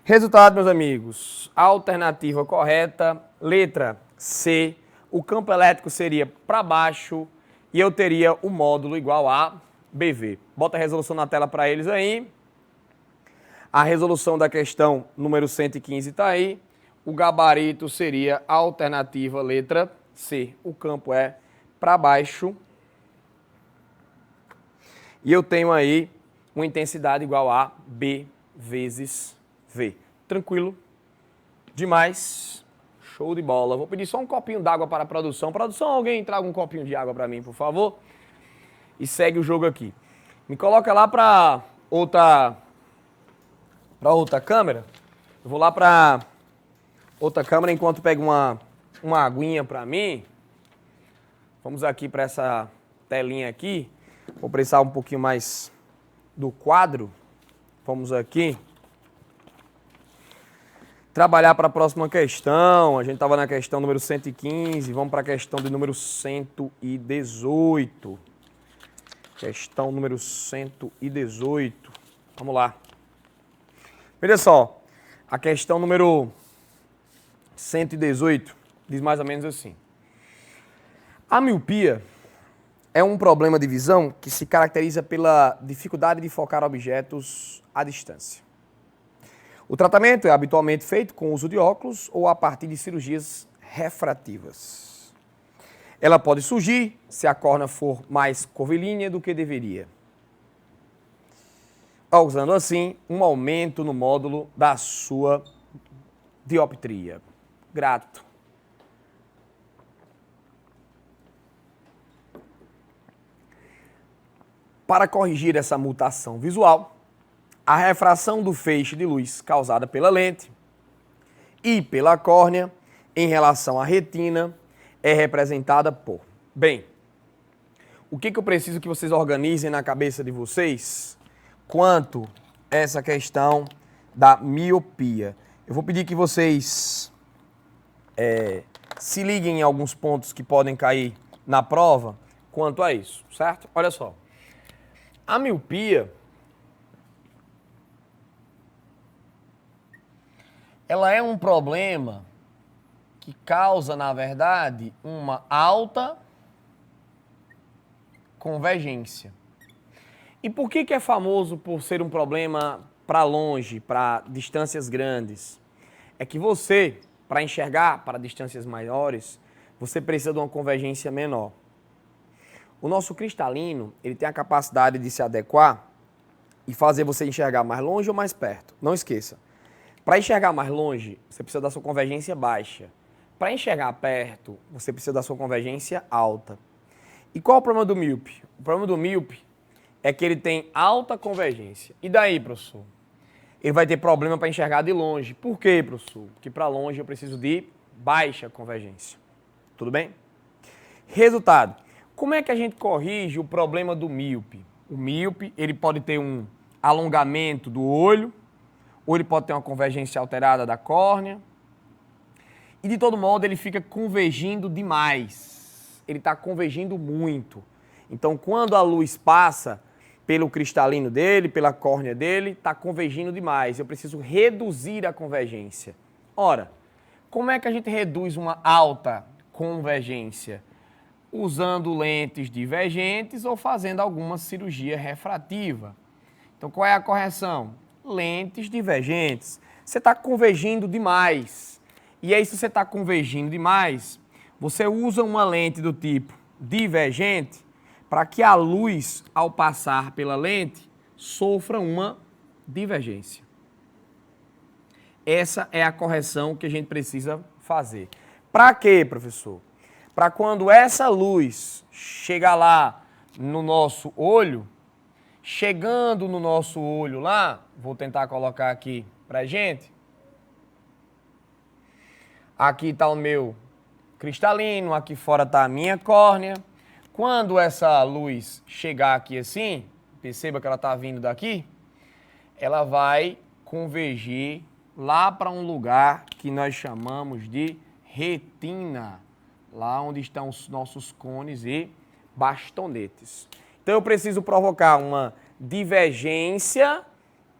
Resultado, meus amigos. Alternativa correta, letra C. O campo elétrico seria para baixo e eu teria o módulo igual a BV. Bota a resolução na tela para eles aí. A resolução da questão número 115 está aí. O gabarito seria a alternativa letra C. O campo é para baixo. E eu tenho aí uma intensidade igual a B vezes V. Tranquilo? Demais. Show de bola. Vou pedir só um copinho d'água para a produção. Produção, alguém traga um copinho de água para mim, por favor. E segue o jogo aqui. Me coloca lá para outra câmera. Eu vou lá para outra câmera enquanto pego uma aguinha para mim. Vamos aqui para essa telinha aqui. Vou precisar um pouquinho mais do quadro. Vamos aqui. Trabalhar para a próxima questão. A gente estava na questão número 115. Vamos para a questão de número 118. Questão número 118. Vamos lá. Veja só. A questão número 118 diz mais ou menos assim. A miopia é um problema de visão que se caracteriza pela dificuldade de focar objetos à distância. O tratamento é habitualmente feito com o uso de óculos ou a partir de cirurgias refrativas. Ela pode surgir se a córnea for mais curvilínea do que deveria, causando assim um aumento no módulo da sua dioptria. Grato. Para corrigir essa mutação visual, a refração do feixe de luz causada pela lente e pela córnea em relação à retina é representada por... Bem, o que eu preciso que vocês organizem na cabeça de vocês quanto a essa questão da miopia? Eu vou pedir que vocês se liguem em alguns pontos que podem cair na prova quanto a isso, certo? Olha só. A miopia, ela é um problema que causa, na verdade, uma alta convergência. E por que é famoso por ser um problema para longe, para distâncias grandes? É que você, para enxergar para distâncias maiores, você precisa de uma convergência menor. O nosso cristalino, ele tem a capacidade de se adequar e fazer você enxergar mais longe ou mais perto. Não esqueça. Para enxergar mais longe, você precisa da sua convergência baixa. Para enxergar perto, você precisa da sua convergência alta. E qual é o problema do míope? O problema do míope é que ele tem alta convergência. E daí, professor? Ele vai ter problema para enxergar de longe. Por quê, professor? Porque para longe eu preciso de baixa convergência. Tudo bem? Resultado. Como é que a gente corrige o problema do míope? O míope, ele pode ter um alongamento do olho, ou ele pode ter uma convergência alterada da córnea. E de todo modo, ele fica convergindo demais. Ele está convergindo muito. Então, quando a luz passa pelo cristalino dele, pela córnea dele, está convergindo demais. Eu preciso reduzir a convergência. Ora, como é que a gente reduz uma alta convergência? Usando lentes divergentes ou fazendo alguma cirurgia refrativa. Então, qual é a correção? Lentes divergentes. Você está convergindo demais. E aí, se você está convergindo demais, você usa uma lente do tipo divergente para que a luz, ao passar pela lente, sofra uma divergência. Essa é a correção que a gente precisa fazer. Para quê, professor? Para quando essa luz chegar lá no nosso olho, chegando no nosso olho lá, vou tentar colocar aqui pra gente. Aqui está o meu cristalino, aqui fora está a minha córnea. Quando essa luz chegar aqui assim, perceba que ela está vindo daqui, ela vai convergir lá para um lugar que nós chamamos de retina, lá onde estão os nossos cones e bastonetes. Então eu preciso provocar uma divergência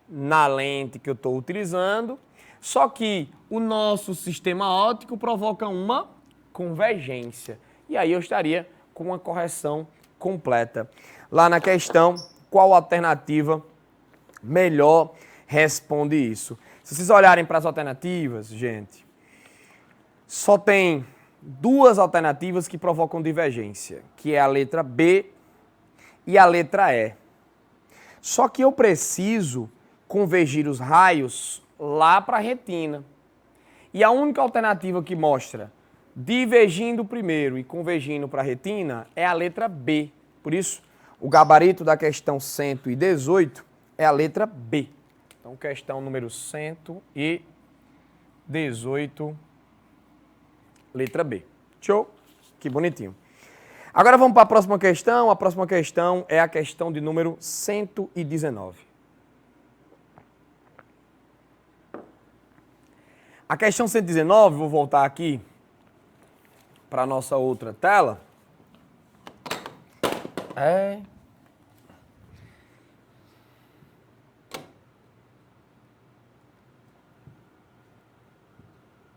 na lente que eu estou utilizando, só que o nosso sistema óptico provoca uma convergência. E aí eu estaria com uma correção completa. Lá na questão, qual alternativa melhor responde isso? Se vocês olharem para as alternativas, gente, só tem duas alternativas que provocam divergência, que é a letra B e a letra E. Só que eu preciso convergir os raios lá para a retina. E a única alternativa que mostra divergindo primeiro e convergindo para a retina é a letra B. Por isso, o gabarito da questão 118 é a letra B. Então, questão número 118, letra B. Show? Que bonitinho. Agora vamos para a próxima questão. A próxima questão é a questão de número 119. A questão 119, vou voltar aqui para a nossa outra tela.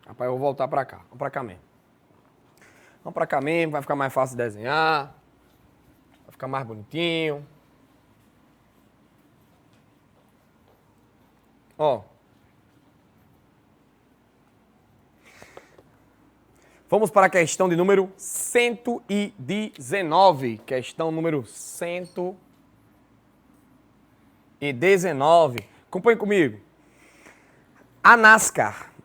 Rapaz, eu vou voltar para cá. Vamos para cá mesmo. Vamos para cá mesmo, vai ficar mais fácil de desenhar. Vai ficar mais bonitinho. Ó. Vamos para a questão de número 119. Questão número 119. Acompanhe comigo. A NASCAR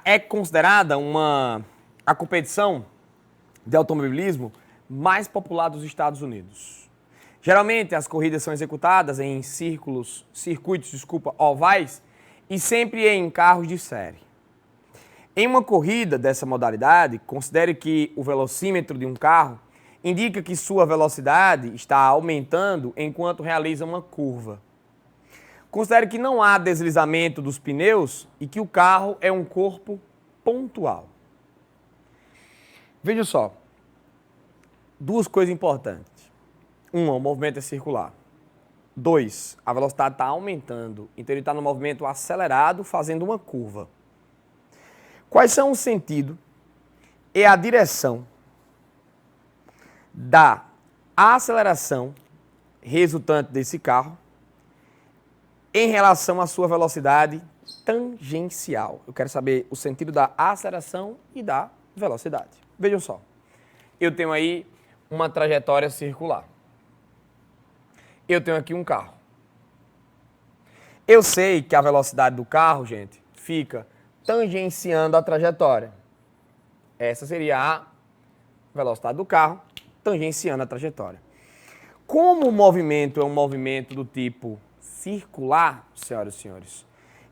é considerada a competição de automobilismo mais popular dos Estados Unidos. Geralmente, as corridas são executadas em circuitos, ovais e sempre em carros de série. Em uma corrida dessa modalidade, considere que o velocímetro de um carro indica que sua velocidade está aumentando enquanto realiza uma curva. Considere que não há deslizamento dos pneus e que o carro é um corpo pontual. Veja só, duas coisas importantes. Uma, o movimento é circular. 2, a velocidade está aumentando, então ele está no movimento acelerado fazendo uma curva. Quais são o sentido e a direção da aceleração resultante desse carro em relação à sua velocidade tangencial? Eu quero saber o sentido da aceleração e da velocidade. Vejam só, eu tenho aí uma trajetória circular. Eu tenho aqui um carro. Eu sei que a velocidade do carro, gente, fica tangenciando a trajetória. Essa seria a velocidade do carro tangenciando a trajetória. Como o movimento é um movimento do tipo circular, senhoras e senhores,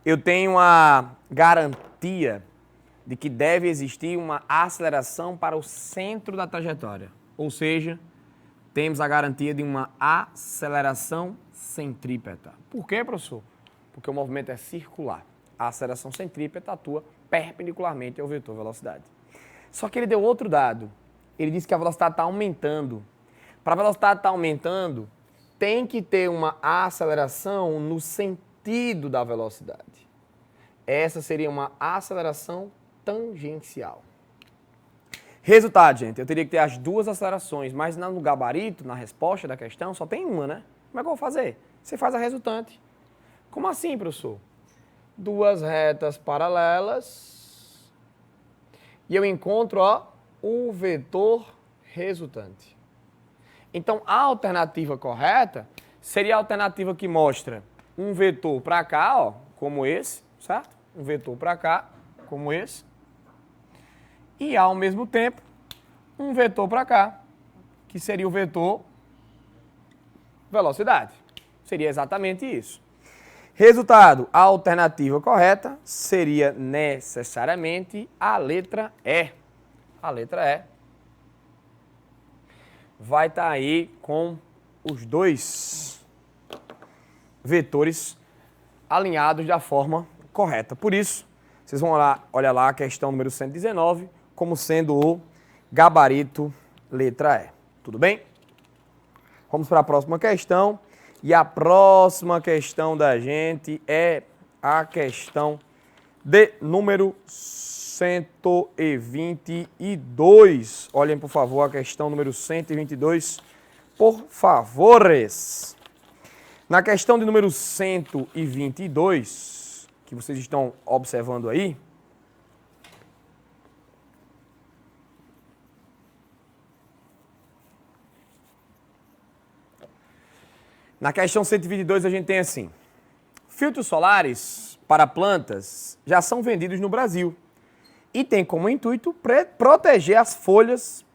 eu tenho a garantia de que deve existir uma aceleração para o centro da trajetória. Ou seja, temos a garantia de uma aceleração centrípeta. Por quê, professor? Porque o movimento é circular. A aceleração centrípeta atua perpendicularmente ao vetor velocidade. Só que ele deu outro dado. Ele disse que a velocidade está aumentando. Para a velocidade estar aumentando, tem que ter uma aceleração no sentido da velocidade. Essa seria uma aceleração tangencial. Resultado, gente, eu teria que ter as duas acelerações, mas no gabarito, na resposta da questão, só tem uma, né? Como é que eu vou fazer? Você faz a resultante. Como assim, professor? Duas retas paralelas e eu encontro, ó, o vetor resultante. Então, a alternativa correta seria a alternativa que mostra um vetor para cá, ó, como esse, certo? Um vetor para cá, como esse. E, ao mesmo tempo, um vetor para cá, que seria o vetor velocidade. Seria exatamente isso. Resultado, a alternativa correta seria necessariamente a letra E. A letra E vai estar aí com os dois vetores alinhados da forma correta. Por isso, vocês vão olhar lá a questão número 119 como sendo o gabarito letra E. Tudo bem? Vamos para a próxima questão. E a próxima questão da gente é a questão de número 122. Olhem, por favor, a questão número 122, por favores. Na questão de número 122, que vocês estão observando aí, na questão 122 a gente tem assim: filtros solares para plantas já são vendidos no Brasil e tem como intuito proteger as folhas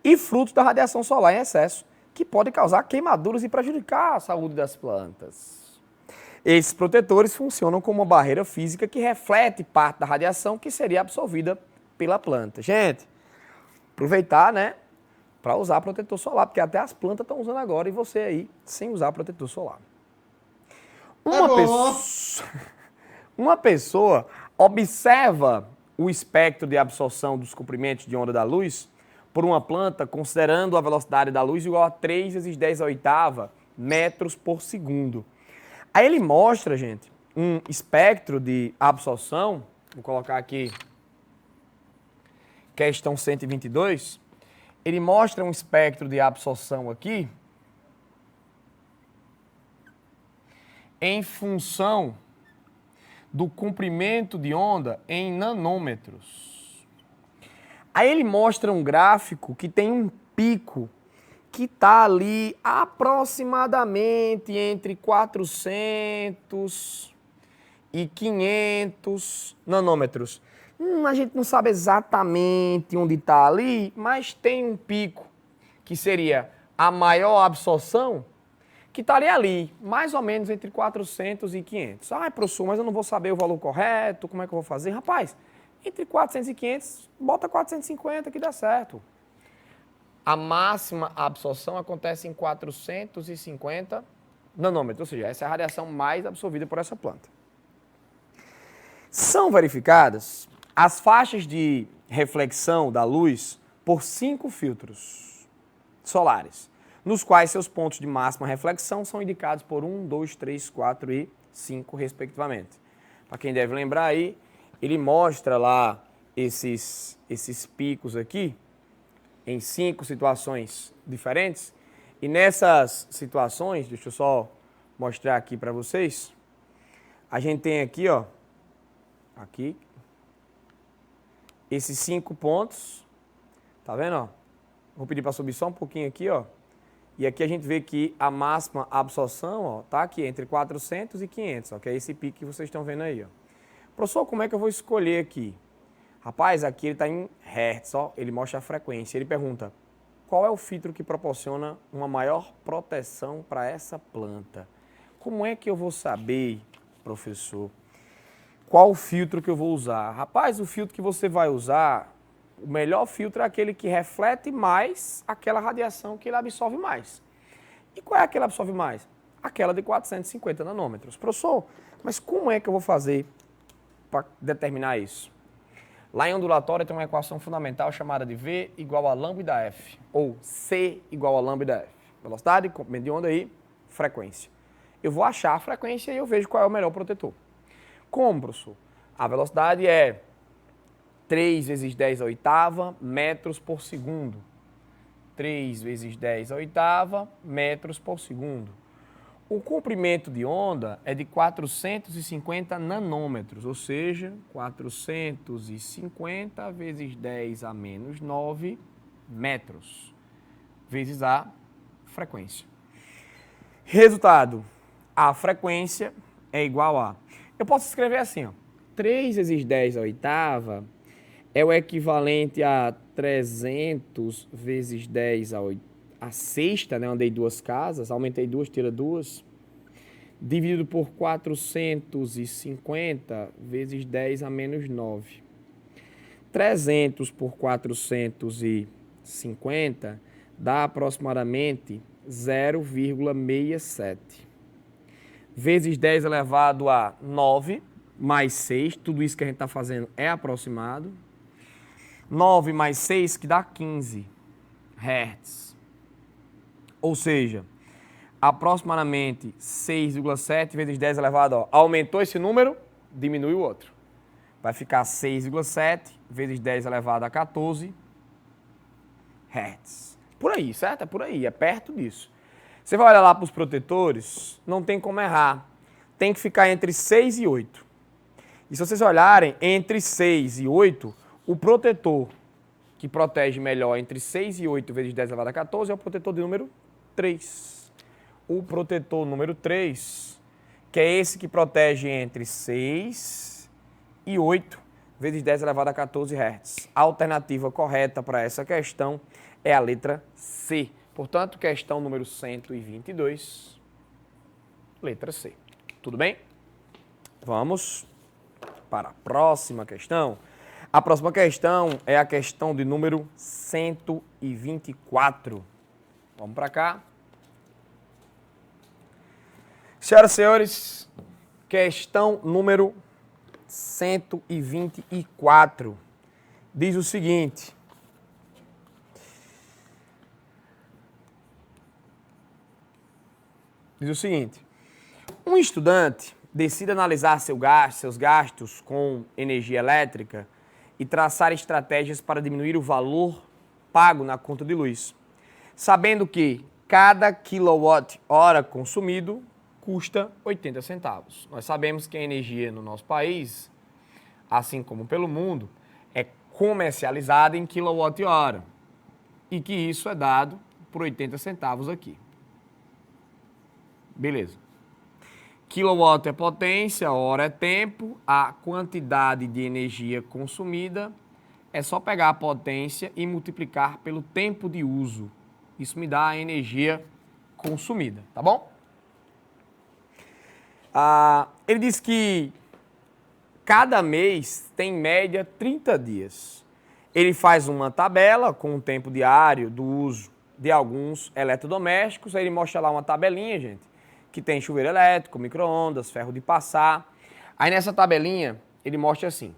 e frutos da radiação solar em excesso, que pode causar queimaduras e prejudicar a saúde das plantas. Esses protetores funcionam como uma barreira física que reflete parte da radiação que seria absorvida pela planta. Gente, aproveitar, né, para usar protetor solar, porque até as plantas estão usando agora e você aí sem usar protetor solar. Uma pessoa observa o espectro de absorção dos comprimentos de onda da luz por uma planta considerando a velocidade da luz igual a 3 vezes 10 à oitava metros por segundo. Aí ele mostra, gente, um espectro de absorção, vou colocar aqui questão 122, ele mostra um espectro de absorção aqui em função do comprimento de onda em nanômetros. Aí ele mostra um gráfico que tem um pico que está ali aproximadamente entre 400 e 500 nanômetros. A gente não sabe exatamente onde está ali, mas tem um pico que seria a maior absorção, que estaria ali, mais ou menos entre 400 e 500. Ai, professor, mas eu não vou saber o valor correto, como é que eu vou fazer? Rapaz, entre 400 e 500, bota 450 que dá certo. A máxima absorção acontece em 450 nanômetros, ou seja, essa é a radiação mais absorvida por essa planta. São verificadas as faixas de reflexão da luz por 5 filtros solares, nos quais seus pontos de máxima reflexão são indicados por 1, 2, 3, 4 e 5, respectivamente. Para quem deve lembrar aí, ele mostra lá esses picos aqui, em 5 situações diferentes. E nessas situações, deixa eu só mostrar aqui para vocês, a gente tem aqui, ó, aqui, esses 5 pontos, tá vendo, ó? Vou pedir para subir só um pouquinho aqui, ó. E aqui a gente vê que a máxima absorção, ó, tá aqui entre 400 e 500, ó, que é esse pico que vocês estão vendo aí, ó. Professor, como é que eu vou escolher aqui? Rapaz, aqui ele está em hertz, ó, ele mostra a frequência. Ele pergunta, qual é o filtro que proporciona uma maior proteção para essa planta? Como é que eu vou saber, professor, Qual filtro que eu vou usar? Rapaz, o filtro que você vai usar, o melhor filtro é aquele que reflete mais aquela radiação que ele absorve mais. E qual é aquela que absorve mais? Aquela de 450 nanômetros. Professor, mas como é que eu vou fazer para determinar isso? Lá em ondulatória tem uma equação fundamental chamada de V igual a lambda F, ou C igual a lambda F. Velocidade, comprimento de onda aí, frequência. Eu vou achar a frequência e eu vejo qual é o melhor protetor. Como, professor? A velocidade é 3 vezes 10 à oitava metros por segundo. 3 vezes 10 à oitava metros por segundo. O comprimento de onda é de 450 nanômetros, ou seja, 450 vezes 10 a menos 9 metros, vezes a frequência. Resultado, a frequência é igual a... Eu posso escrever assim, ó, 3 vezes 10 à oitava é o equivalente a 300 vezes 10 a sexta, né? Andei duas casas, aumentei duas, tira duas, dividido por 450 vezes 10 a menos 9. 300 por 450 dá aproximadamente 0,67. Vezes 10 elevado a 9, mais 6, tudo isso que a gente está fazendo é aproximado. 9 mais 6 que dá 15 Hz. Ou seja, aproximadamente 6,7 vezes 10 elevado a... Aumentou esse número, diminui o outro. Vai ficar 6,7 vezes 10 elevado a 14 Hz. Por aí, certo? É por aí, é perto disso. Você vai olhar lá para os protetores, não tem como errar. Tem que ficar entre 6 e 8. E se vocês olharem, entre 6 e 8, o protetor que protege melhor entre 6 e 8 vezes 10 elevado a 14 é o protetor de número 3. O protetor número 3, que é esse que protege entre 6 e 8 vezes 10 elevado a 14 Hz. A alternativa correta para essa questão é a letra C. Portanto, questão número 122, letra C. Tudo bem? Vamos para a próxima questão. A próxima questão é a questão de número 124. Vamos para cá. Senhoras e senhores, questão número 124 diz o seguinte: um estudante decide analisar seus gastos com energia elétrica e traçar estratégias para diminuir o valor pago na conta de luz, sabendo que cada quilowatt-hora consumido custa 80 centavos. Nós sabemos que a energia no nosso país, assim como pelo mundo, é comercializada em quilowatt-hora e que isso é dado por 80 centavos aqui. Beleza. Quilowatt é potência, hora é tempo, a quantidade de energia consumida é só pegar a potência e multiplicar pelo tempo de uso. Isso me dá a energia consumida, tá bom? Ele diz que cada mês tem em média 30 dias. Ele faz uma tabela com o tempo diário do uso de alguns eletrodomésticos, aí ele mostra lá uma tabelinha, gente, que tem chuveiro elétrico, micro-ondas, ferro de passar. Aí nessa tabelinha ele mostra assim: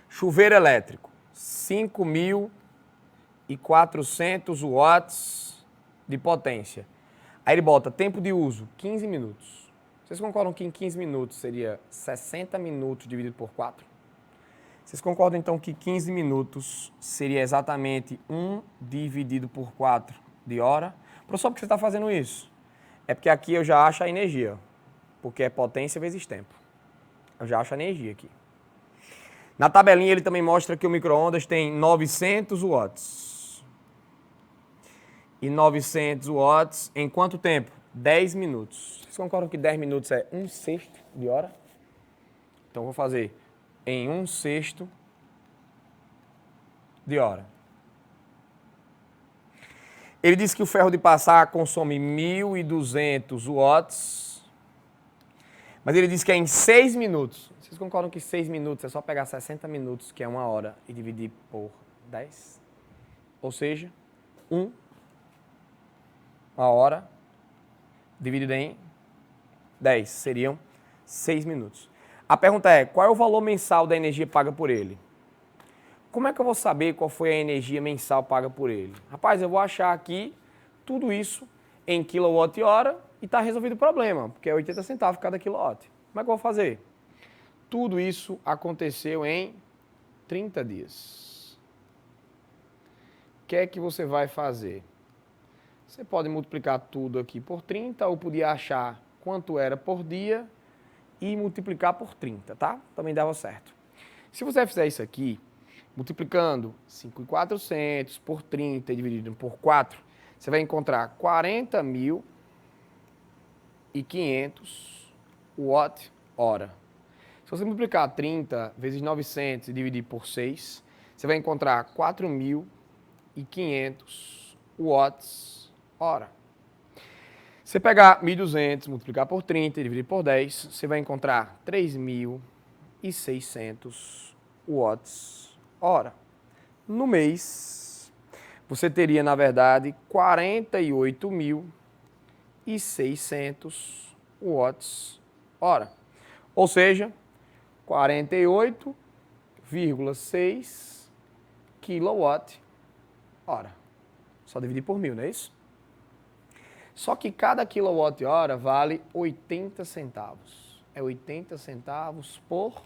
chuveiro elétrico, 5.400 watts de potência. Aí ele bota tempo de uso, 15 minutos. Vocês concordam que em 15 minutos seria 60 minutos dividido por 4? Vocês concordam então que 15 minutos seria exatamente 1 dividido por 4 de hora? Professor, por que você está fazendo isso? É porque aqui eu já acho a energia, porque é potência vezes tempo. Eu já acho a energia aqui. Na tabelinha ele também mostra que o micro-ondas tem 900 watts. E 900 watts em quanto tempo? 10 minutos. Vocês concordam que 10 minutos é 1/6 de hora? Então eu vou fazer em 1/6 de hora. Ele diz que o ferro de passar consome 1.200 watts, Mas ele diz que é em 6 minutos. Vocês concordam que 6 minutos é só pegar 60 minutos, que é 1 hora, e dividir por 10? Ou seja, 1 hora dividido em 10. Seriam 6 minutos. A pergunta é, qual é o valor mensal da energia paga por ele? Como é que eu vou saber qual foi a energia mensal paga por ele? Rapaz, eu vou achar aqui tudo isso em quilowatt-hora e está resolvido o problema, porque é 80 centavos cada quilowatt. Como é que eu vou fazer? Tudo isso aconteceu em 30 dias. O que é que você vai fazer? Você pode multiplicar tudo aqui por 30 ou podia achar quanto era por dia e multiplicar por 30, tá? Também dava certo. Se você fizer isso aqui, multiplicando 5.400 por 30 e dividido por 4, você vai encontrar 40.500 watt-hora. Se você multiplicar 30 vezes 900 e dividir por 6, você vai encontrar 4.500 watts-hora. Se você pegar 1.200, multiplicar por 30 e dividir por 10, você vai encontrar 3.600 watts-hora. No mês, você teria, na verdade, 48.600 watts-hora. Ou seja, 48,6 kWh. Só dividir por 1.000, não é isso? Só que cada quilowatt-hora vale 80 centavos. É 80 centavos por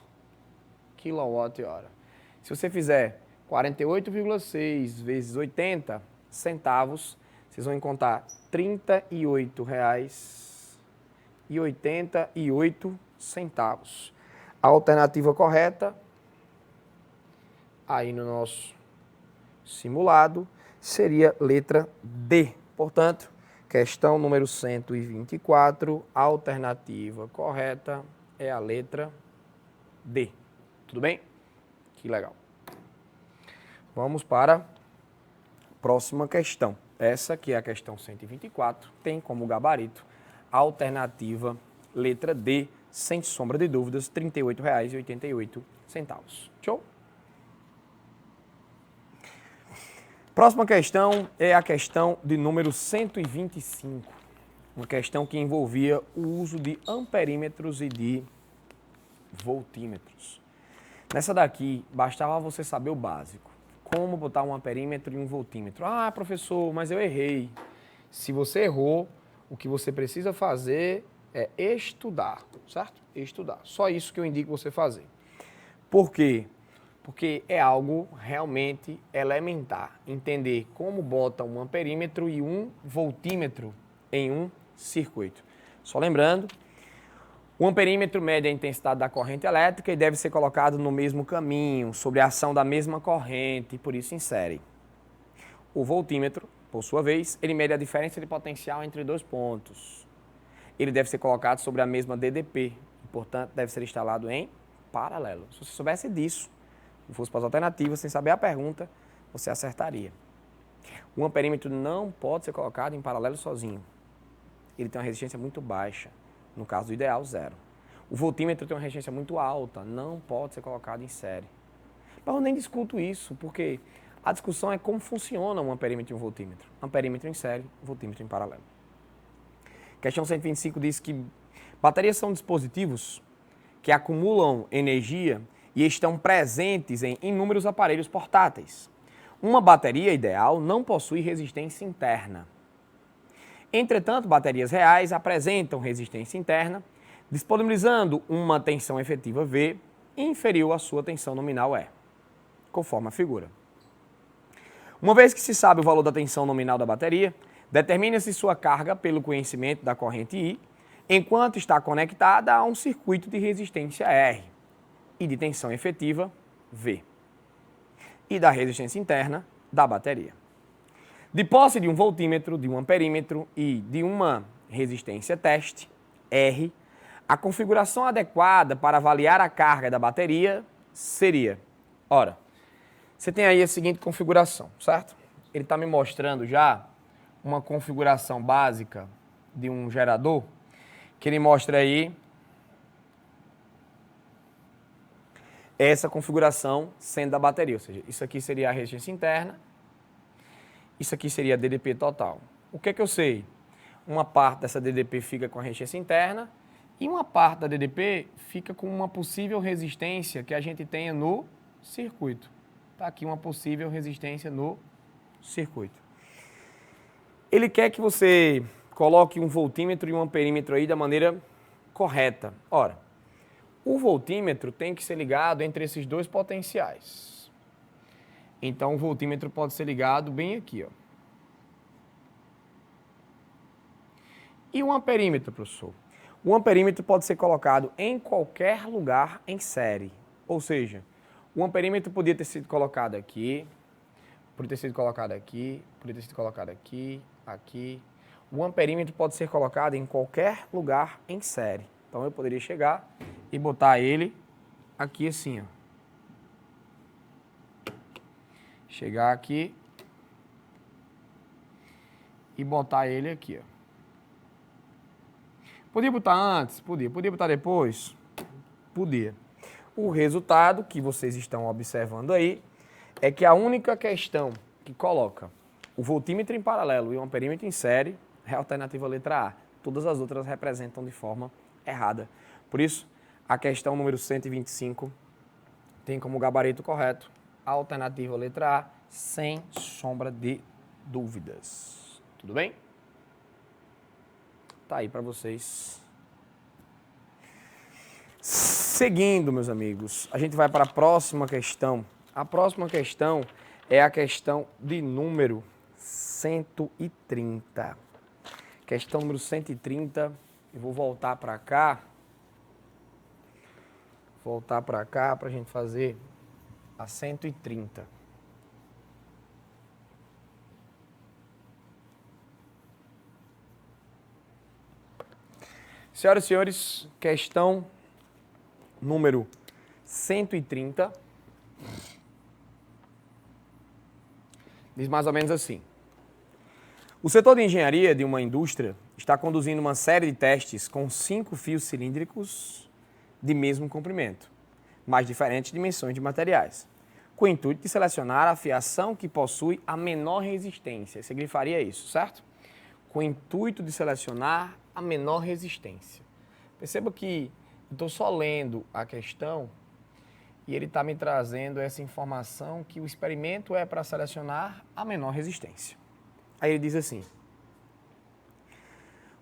quilowatt-hora. Se você fizer 48,6 vezes 80 centavos, vocês vão encontrar R$ 38,88. A alternativa correta, aí no nosso simulado, seria letra D. Portanto, questão número 124, a alternativa correta é a letra D. Tudo bem? Que legal. Vamos para a próxima questão. Essa que é a questão 124, tem como gabarito a alternativa letra D, sem sombra de dúvidas, R$ 38,88. Show? Próxima questão é a questão de número 125. Uma questão que envolvia o uso de amperímetros e de voltímetros. Nessa daqui, bastava você saber o básico. Como botar um amperímetro e um voltímetro. Ah, professor, mas eu errei. Se você errou, o que você precisa fazer é estudar, certo? Estudar. Só isso que eu indico você fazer. Por quê? Porque é algo realmente elementar. Entender como bota um amperímetro e um voltímetro em um circuito. Só lembrando, o amperímetro mede a intensidade da corrente elétrica e deve ser colocado no mesmo caminho, sobre a ação da mesma corrente, e por isso insere. O voltímetro, por sua vez, ele mede a diferença de potencial entre dois pontos. Ele deve ser colocado sobre a mesma DDP, e, portanto, deve ser instalado em paralelo. Se você soubesse disso, e fosse para as alternativas, sem saber a pergunta, você acertaria. O amperímetro não pode ser colocado em paralelo sozinho. Ele tem uma resistência muito baixa, no caso do ideal, 0. O voltímetro tem uma resistência muito alta, não pode ser colocado em série. Mas eu nem discuto isso, porque a discussão é como funciona um amperímetro e um voltímetro. Amperímetro em série, voltímetro em paralelo. Questão 125 diz que baterias são dispositivos que acumulam energia e estão presentes em inúmeros aparelhos portáteis. Uma bateria ideal não possui resistência interna. Entretanto, baterias reais apresentam resistência interna, disponibilizando uma tensão efetiva V inferior à sua tensão nominal E, conforme a figura. Uma vez que se sabe o valor da tensão nominal da bateria, determina-se sua carga pelo conhecimento da corrente I, enquanto está conectada a um circuito de resistência R e de tensão efetiva V, e da resistência interna da bateria. De posse de um voltímetro, de um amperímetro e de uma resistência teste, R, a configuração adequada para avaliar a carga da bateria seria, ora, você tem aí a seguinte configuração, certo? Ele está me mostrando já uma configuração básica de um gerador, que ele mostra aí essa configuração sendo da bateria. Ou seja, isso aqui seria a resistência interna, isso aqui seria a DDP total. O que é que eu sei? Uma parte dessa DDP fica com a resistência interna e uma parte da DDP fica com uma possível resistência que a gente tenha no circuito. Está aqui uma possível resistência no circuito. Ele quer que você coloque um voltímetro e um amperímetro aí da maneira correta. Ora, o voltímetro tem que ser ligado entre esses dois potenciais. Então, o voltímetro pode ser ligado bem aqui, ó. E o amperímetro, professor? O amperímetro pode ser colocado em qualquer lugar em série. Ou seja, o amperímetro podia ter sido colocado aqui, podia ter sido colocado aqui, podia ter sido colocado aqui, aqui. O amperímetro pode ser colocado em qualquer lugar em série. Então, eu poderia chegar e botar ele aqui assim, ó. Chegar aqui e botar ele aqui, ó. Podia botar antes? Podia. Podia botar depois? Podia. O resultado que vocês estão observando aí é que a única questão que coloca o voltímetro em paralelo e o amperímetro em série é a alternativa letra A. Todas as outras representam de forma errada. Por isso, a questão número 125 tem como gabarito correto a alternativa letra A, sem sombra de dúvidas. Tudo bem? Tá aí para vocês. Seguindo, meus amigos, a gente vai para a próxima questão. A próxima questão é a questão de número 130. Questão número 130, eu vou voltar para cá. Voltar para cá para a gente fazer a 130. Senhoras e senhores, questão número 130 diz mais ou menos assim. O setor de engenharia de uma indústria está conduzindo uma série de testes com 5 fios cilíndricos de mesmo comprimento, mas diferentes dimensões de materiais, com o intuito de selecionar a fiação que possui a menor resistência. Você grifaria isso, certo? Com o intuito de selecionar a menor resistência. Perceba que eu estou só lendo a questão e ele está me trazendo essa informação que o experimento é para selecionar a menor resistência. Aí ele diz assim: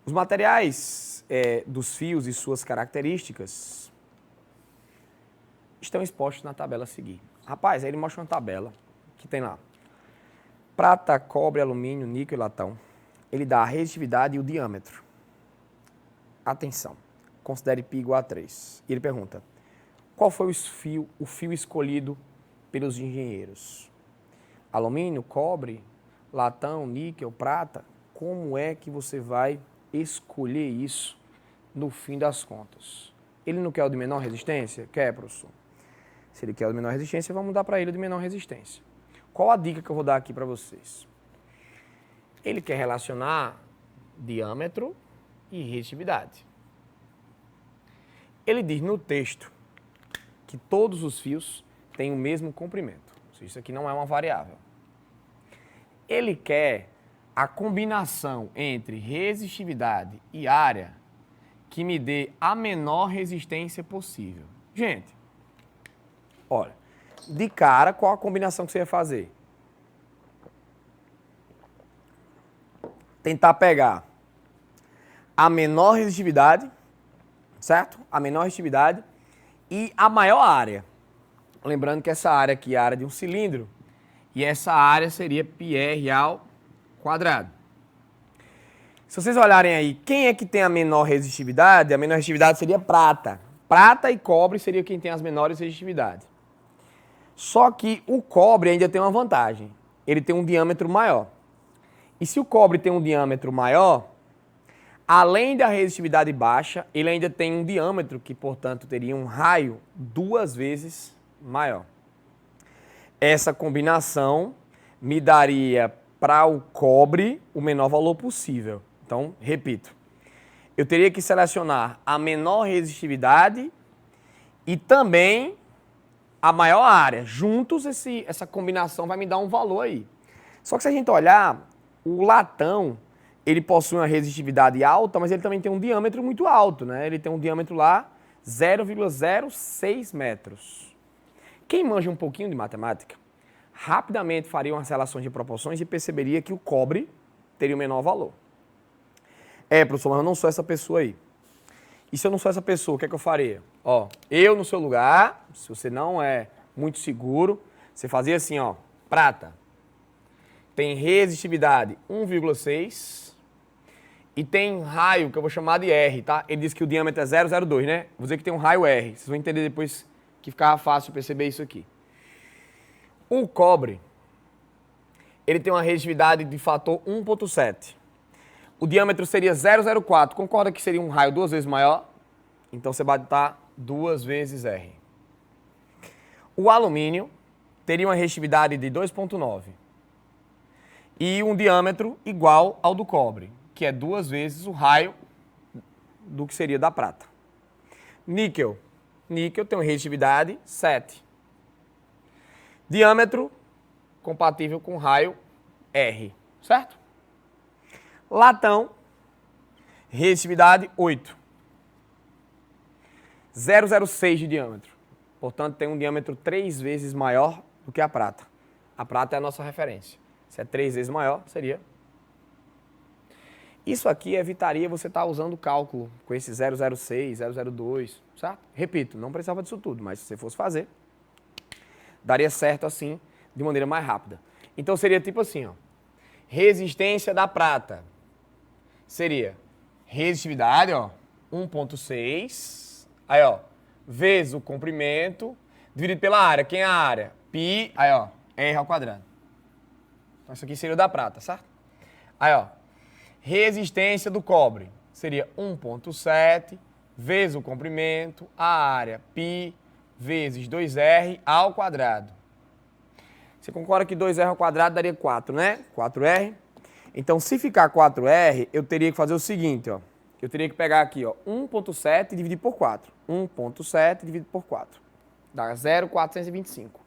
os materiais dos fios e suas características estão expostos na tabela a seguir. Rapaz, aí ele mostra uma tabela que tem lá prata, cobre, alumínio, níquel e latão. Ele dá a resistividade e o diâmetro. Atenção, considere π igual a 3. E ele pergunta, qual foi o fio escolhido pelos engenheiros? Alumínio, cobre, latão, níquel, prata? Como é que você vai escolher isso no fim das contas? Ele não quer o de menor resistência? Quer, professor. Se ele quer o de menor resistência, vamos dar para ele o de menor resistência. Qual a dica que eu vou dar aqui para vocês? Ele quer relacionar diâmetro e resistividade. Ele diz no texto que todos os fios têm o mesmo comprimento. Isso aqui não é uma variável. Ele quer a combinação entre resistividade e área que me dê a menor resistência possível. Gente, olha, de cara, qual a combinação que você vai fazer? Tentar pegar a menor resistividade, certo? A menor resistividade e a maior área. Lembrando que essa área aqui é a área de um cilindro e essa área seria πr ao quadrado. Se vocês olharem aí, quem é que tem a menor resistividade? A menor resistividade seria prata. Prata e cobre seria quem tem as menores resistividades. Só que o cobre ainda tem uma vantagem. Ele tem um diâmetro maior. E se o cobre tem um diâmetro maior, além da resistividade baixa, ele ainda tem um diâmetro que, portanto, teria um raio 2 vezes maior. Essa combinação me daria para o cobre o menor valor possível. Então, repito, eu teria que selecionar a menor resistividade e também a maior área. Juntos, essa combinação vai me dar um valor aí. Só que se a gente olhar, o latão, ele possui uma resistividade alta, mas ele também tem um diâmetro muito alto, né? Ele tem um diâmetro lá 0,06 metros. Quem manja um pouquinho de matemática, rapidamente faria umas relações de proporções e perceberia que o cobre teria o menor valor. Professor, mas eu não sou essa pessoa aí. E se eu não sou essa pessoa, o que é que eu faria? Ó, eu no seu lugar, se você não é muito seguro, você fazia assim, ó, prata. Tem resistividade 1,6 e tem raio, que eu vou chamar de R, tá? Ele diz que o diâmetro é 0,02, né? Vou dizer que tem um raio R. Vocês vão entender depois que ficava fácil perceber isso aqui. O cobre, ele tem uma resistividade de fator 1,7. O diâmetro seria 0,04. Concorda que seria um raio 2 vezes maior? Então você vai botar 2 vezes R. O alumínio teria uma resistividade de 2,9. E um diâmetro igual ao do cobre, que é 2 vezes o raio do que seria da prata. Níquel. Níquel tem uma resistividade 7. Diâmetro compatível com raio R, certo? Latão, resistividade 8. 0,06 de diâmetro. Portanto, tem um diâmetro 3 vezes maior do que a prata. A prata é a nossa referência. Se é 3 vezes maior, seria... Isso aqui evitaria você estar usando cálculo com esse 0,06, 0,02, certo? Repito, não precisava disso tudo, mas se você fosse fazer, daria certo assim, de maneira mais rápida. Então seria tipo assim, ó. Resistência da prata seria resistividade, ó, 1,6, aí, ó, vezes o comprimento, dividido pela área. Quem é a área? Π, aí, ó, R ao quadrado. Então, isso aqui seria o da prata, certo? Aí, ó, resistência do cobre seria 1,7 vezes o comprimento, a área, π, vezes 2R ao quadrado. Você concorda que 2R ao quadrado daria 4, né? 4R. Então, se ficar 4R, eu teria que fazer o seguinte, ó. Eu teria que pegar aqui, ó, 1,7 e dividir por 4. 1,7 dividido por 4. Dá 0,425.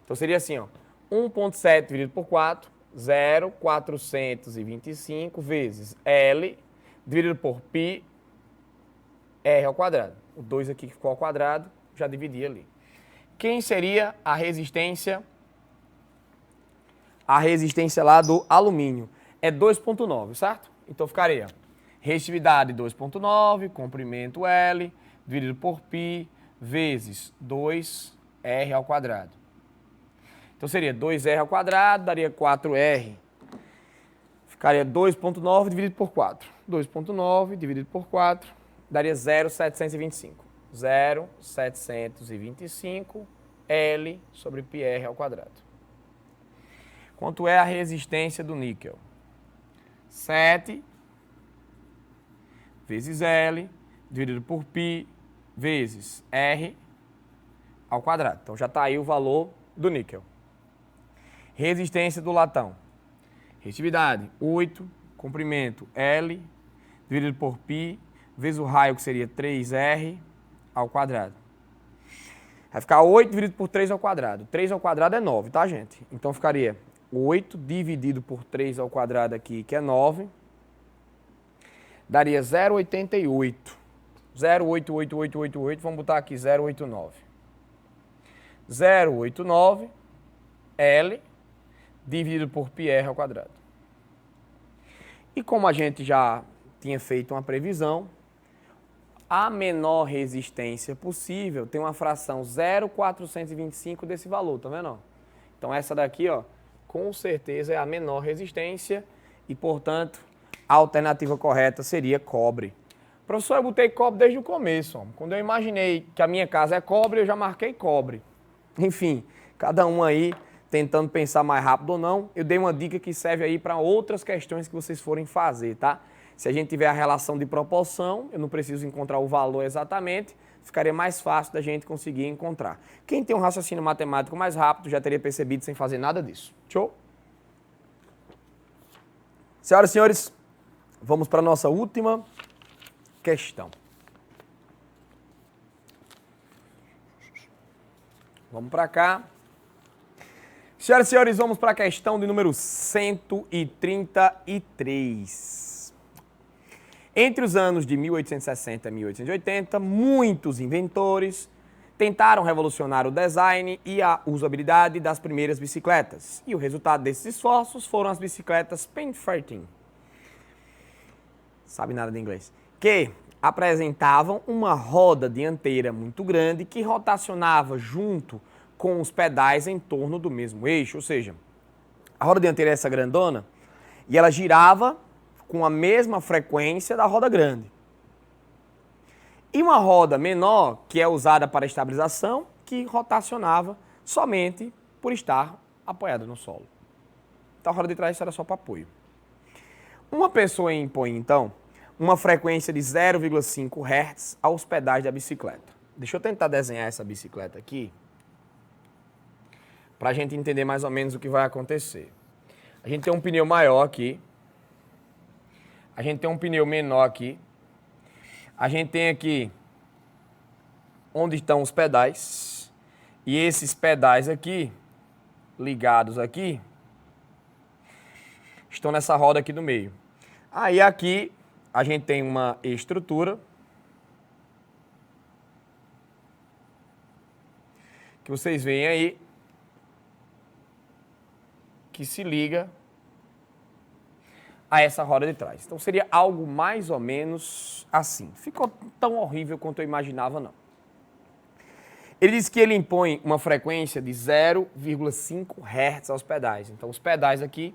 Então, seria assim, ó. 1,7 dividido por 4, 0,425 vezes L dividido por π, R ao quadrado. O 2 aqui que ficou ao quadrado, já dividi ali. Quem seria a resistência? A resistência lá do alumínio é 2,9, certo? Então ficaria resistividade 2,9, comprimento L, dividido por π, vezes 2R ao quadrado. Então seria 2R ao quadrado, daria 4R. Ficaria 2,9 dividido por 4. 2,9 dividido por 4, daria 0,725. 0,725 L sobre πr ao quadrado. Quanto é a resistência do níquel? 7 vezes L dividido por π vezes R ao quadrado. Então já está aí o valor do níquel. Resistência do latão. Resistividade 8, comprimento L dividido por π vezes o raio que seria 3R ao quadrado. Vai ficar 8 dividido por 3 ao quadrado. 3 ao quadrado é 9, tá, gente? Então ficaria 8 dividido por 3 ao quadrado aqui, que é 9, daria 0,88. 0,88888, vamos botar aqui 0,89. 0,89 L dividido por πr ao quadrado. E como a gente já tinha feito uma previsão, a menor resistência possível tem uma fração 0,425 desse valor, tá vendo? Então essa daqui, ó, com certeza é a menor resistência e, portanto, a alternativa correta seria cobre. Professor, eu botei cobre desde o começo. Ó. Quando eu imaginei que a minha casa é cobre, eu já marquei cobre. Enfim, cada um aí tentando pensar mais rápido ou não, eu dei uma dica que serve aí para outras questões que vocês forem fazer, tá? Se a gente tiver a relação de proporção, eu não preciso encontrar o valor exatamente, ficaria mais fácil da gente conseguir encontrar. Quem tem um raciocínio matemático mais rápido já teria percebido sem fazer nada disso. Show? Senhoras e senhores, vamos para a nossa última questão. Vamos para cá. Senhoras e senhores, vamos para a questão de número 133. Entre os anos de 1860 e 1880, muitos inventores tentaram revolucionar o design e a usabilidade das primeiras bicicletas. E o resultado desses esforços foram as bicicletas Penn-13. Sabe nada de inglês. Que apresentavam uma roda dianteira muito grande que rotacionava junto com os pedais em torno do mesmo eixo. Ou seja, a roda dianteira é essa grandona e ela girava com a mesma frequência da roda grande. E uma roda menor, que é usada para estabilização, que rotacionava somente por estar apoiada no solo. Então a roda de trás era só para apoio. Uma pessoa impõe, então, uma frequência de 0,5 Hz aos pedais da bicicleta. Deixa eu tentar desenhar essa bicicleta aqui, para a gente entender mais ou menos o que vai acontecer. A gente tem um pneu maior aqui. A gente tem um pneu menor aqui. A gente tem aqui onde estão os pedais. E esses pedais aqui, ligados aqui, estão nessa roda aqui no meio. Aí aqui a gente tem uma estrutura que vocês veem aí, que se liga a essa roda de trás. Então seria algo mais ou menos assim. Ficou tão horrível quanto eu imaginava, não. Ele diz que ele impõe uma frequência de 0,5 Hz aos pedais. Então os pedais aqui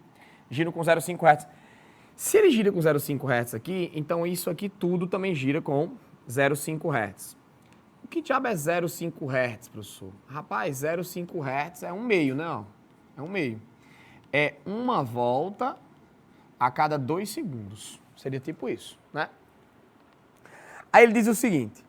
giram com 0,5 Hz. Se ele gira com 0,5 Hz aqui, então isso aqui tudo também gira com 0,5 Hz. O que diabo é 0,5 Hz, professor? Rapaz, 0,5 Hz é um meio, né? Ó, é um meio. É uma volta a cada 2 segundos. Seria tipo isso, né? Aí ele diz o seguinte,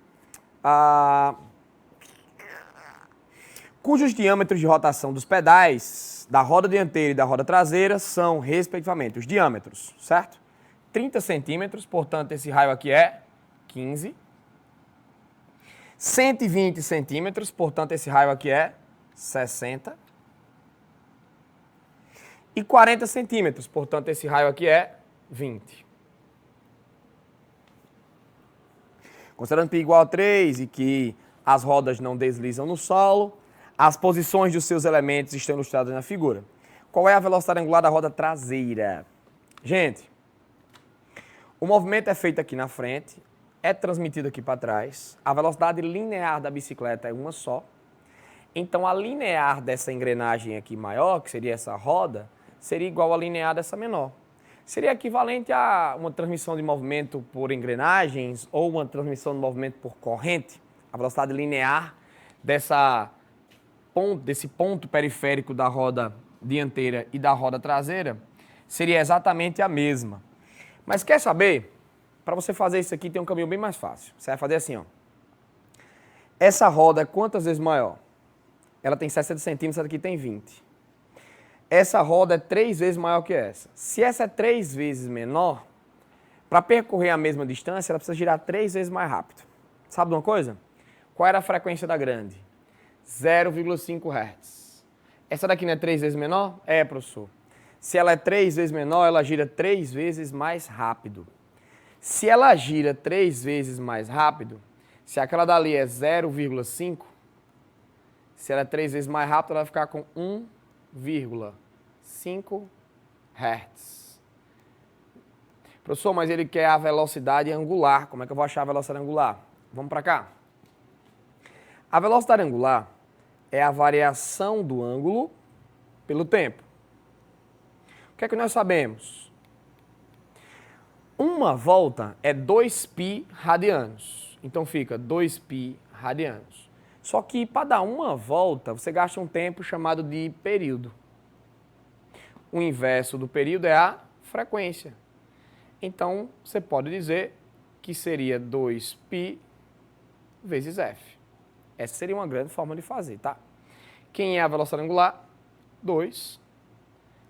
cujos diâmetros de rotação dos pedais da roda dianteira e da roda traseira são, respectivamente, os diâmetros, certo? 30 centímetros, portanto, esse raio aqui é 15. 120 centímetros, portanto, esse raio aqui é 60. E 40 centímetros, portanto, esse raio aqui é 20. Considerando π igual a 3 e que as rodas não deslizam no solo, as posições dos seus elementos estão ilustradas na figura. Qual é a velocidade angular da roda traseira? Gente, o movimento é feito aqui na frente, é transmitido aqui para trás. A velocidade linear da bicicleta é uma só. Então, a linear dessa engrenagem aqui maior, que seria essa roda, seria igual à linear dessa menor. Seria equivalente a uma transmissão de movimento por engrenagens ou uma transmissão de movimento por corrente. A velocidade linear desse ponto periférico da roda dianteira e da roda traseira seria exatamente a mesma. Mas quer saber? Para você fazer isso aqui tem um caminho bem mais fácil. Você vai fazer assim, ó. Essa roda é quantas vezes maior? Ela tem 60 centímetros, essa daqui tem 20. Essa roda é 3 vezes maior que essa. Se essa é 3 vezes menor, para percorrer a mesma distância, ela precisa girar 3 vezes mais rápido. Sabe de uma coisa? Qual era a frequência da grande? 0,5 Hz. Essa daqui não é 3 vezes menor? É, professor. Se ela é 3 vezes menor, ela gira 3 vezes mais rápido. Se ela gira 3 vezes mais rápido, se aquela dali é 0,5, se ela é 3 vezes mais rápida, ela vai ficar com 1,5 Hz. Professor, mas ele quer a velocidade angular. Como é que eu vou achar a velocidade angular? Vamos para cá. A velocidade angular é a variação do ângulo pelo tempo. O que é que nós sabemos? Uma volta é 2π radianos. Então fica 2π radianos. Só que para dar uma volta, você gasta um tempo chamado de período. O inverso do período é a frequência. Então, você pode dizer que seria 2π vezes f. Essa seria uma grande forma de fazer, tá? Quem é a velocidade angular? 2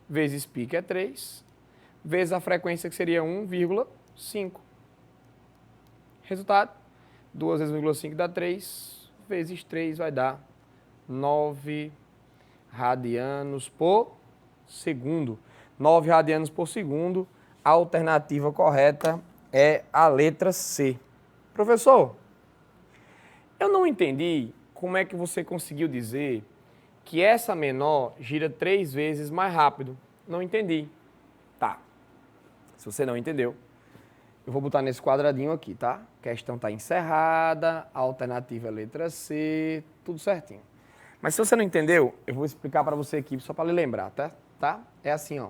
vezes π, que é 3, vezes a frequência, que seria 1,5. Resultado, 2 vezes 1,5 dá 3, vezes 3 vai dar 9 radianos por segundo. 9 radianos por segundo. A alternativa correta é a letra C. Professor, eu não entendi como é que você conseguiu dizer que essa menor gira 3 vezes mais rápido. Não entendi. Tá. Se você não entendeu, eu vou botar nesse quadradinho aqui, tá? A questão está encerrada, a alternativa é letra C, tudo certinho. Mas se você não entendeu, eu vou explicar para você aqui, só para lhe lembrar, tá? É assim, ó.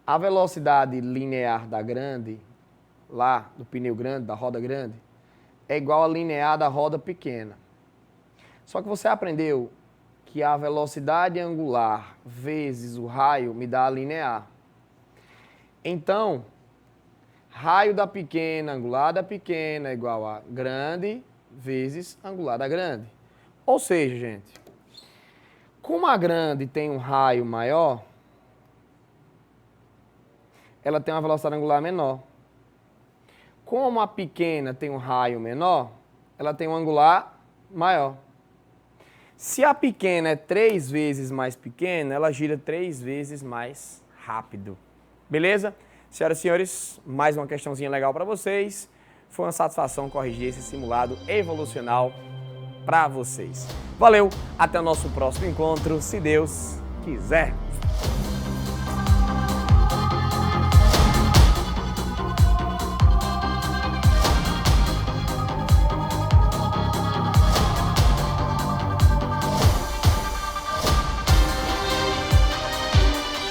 A velocidade linear da grande, lá, do pneu grande, da roda grande, é igual a linear da roda pequena. Só que você aprendeu que a velocidade angular vezes o raio me dá a linear. Então, raio da pequena, angular da pequena é igual a grande vezes angular da grande. Ou seja, gente, como a grande tem um raio maior, ela tem uma velocidade angular menor. Como a pequena tem um raio menor, ela tem um angular maior. Se a pequena é 3 vezes mais pequena, ela gira 3 vezes mais rápido. Beleza? Senhoras e senhores, mais uma questãozinha legal para vocês. Foi uma satisfação corrigir esse simulado evolucional para vocês. Valeu, até o nosso próximo encontro, se Deus quiser.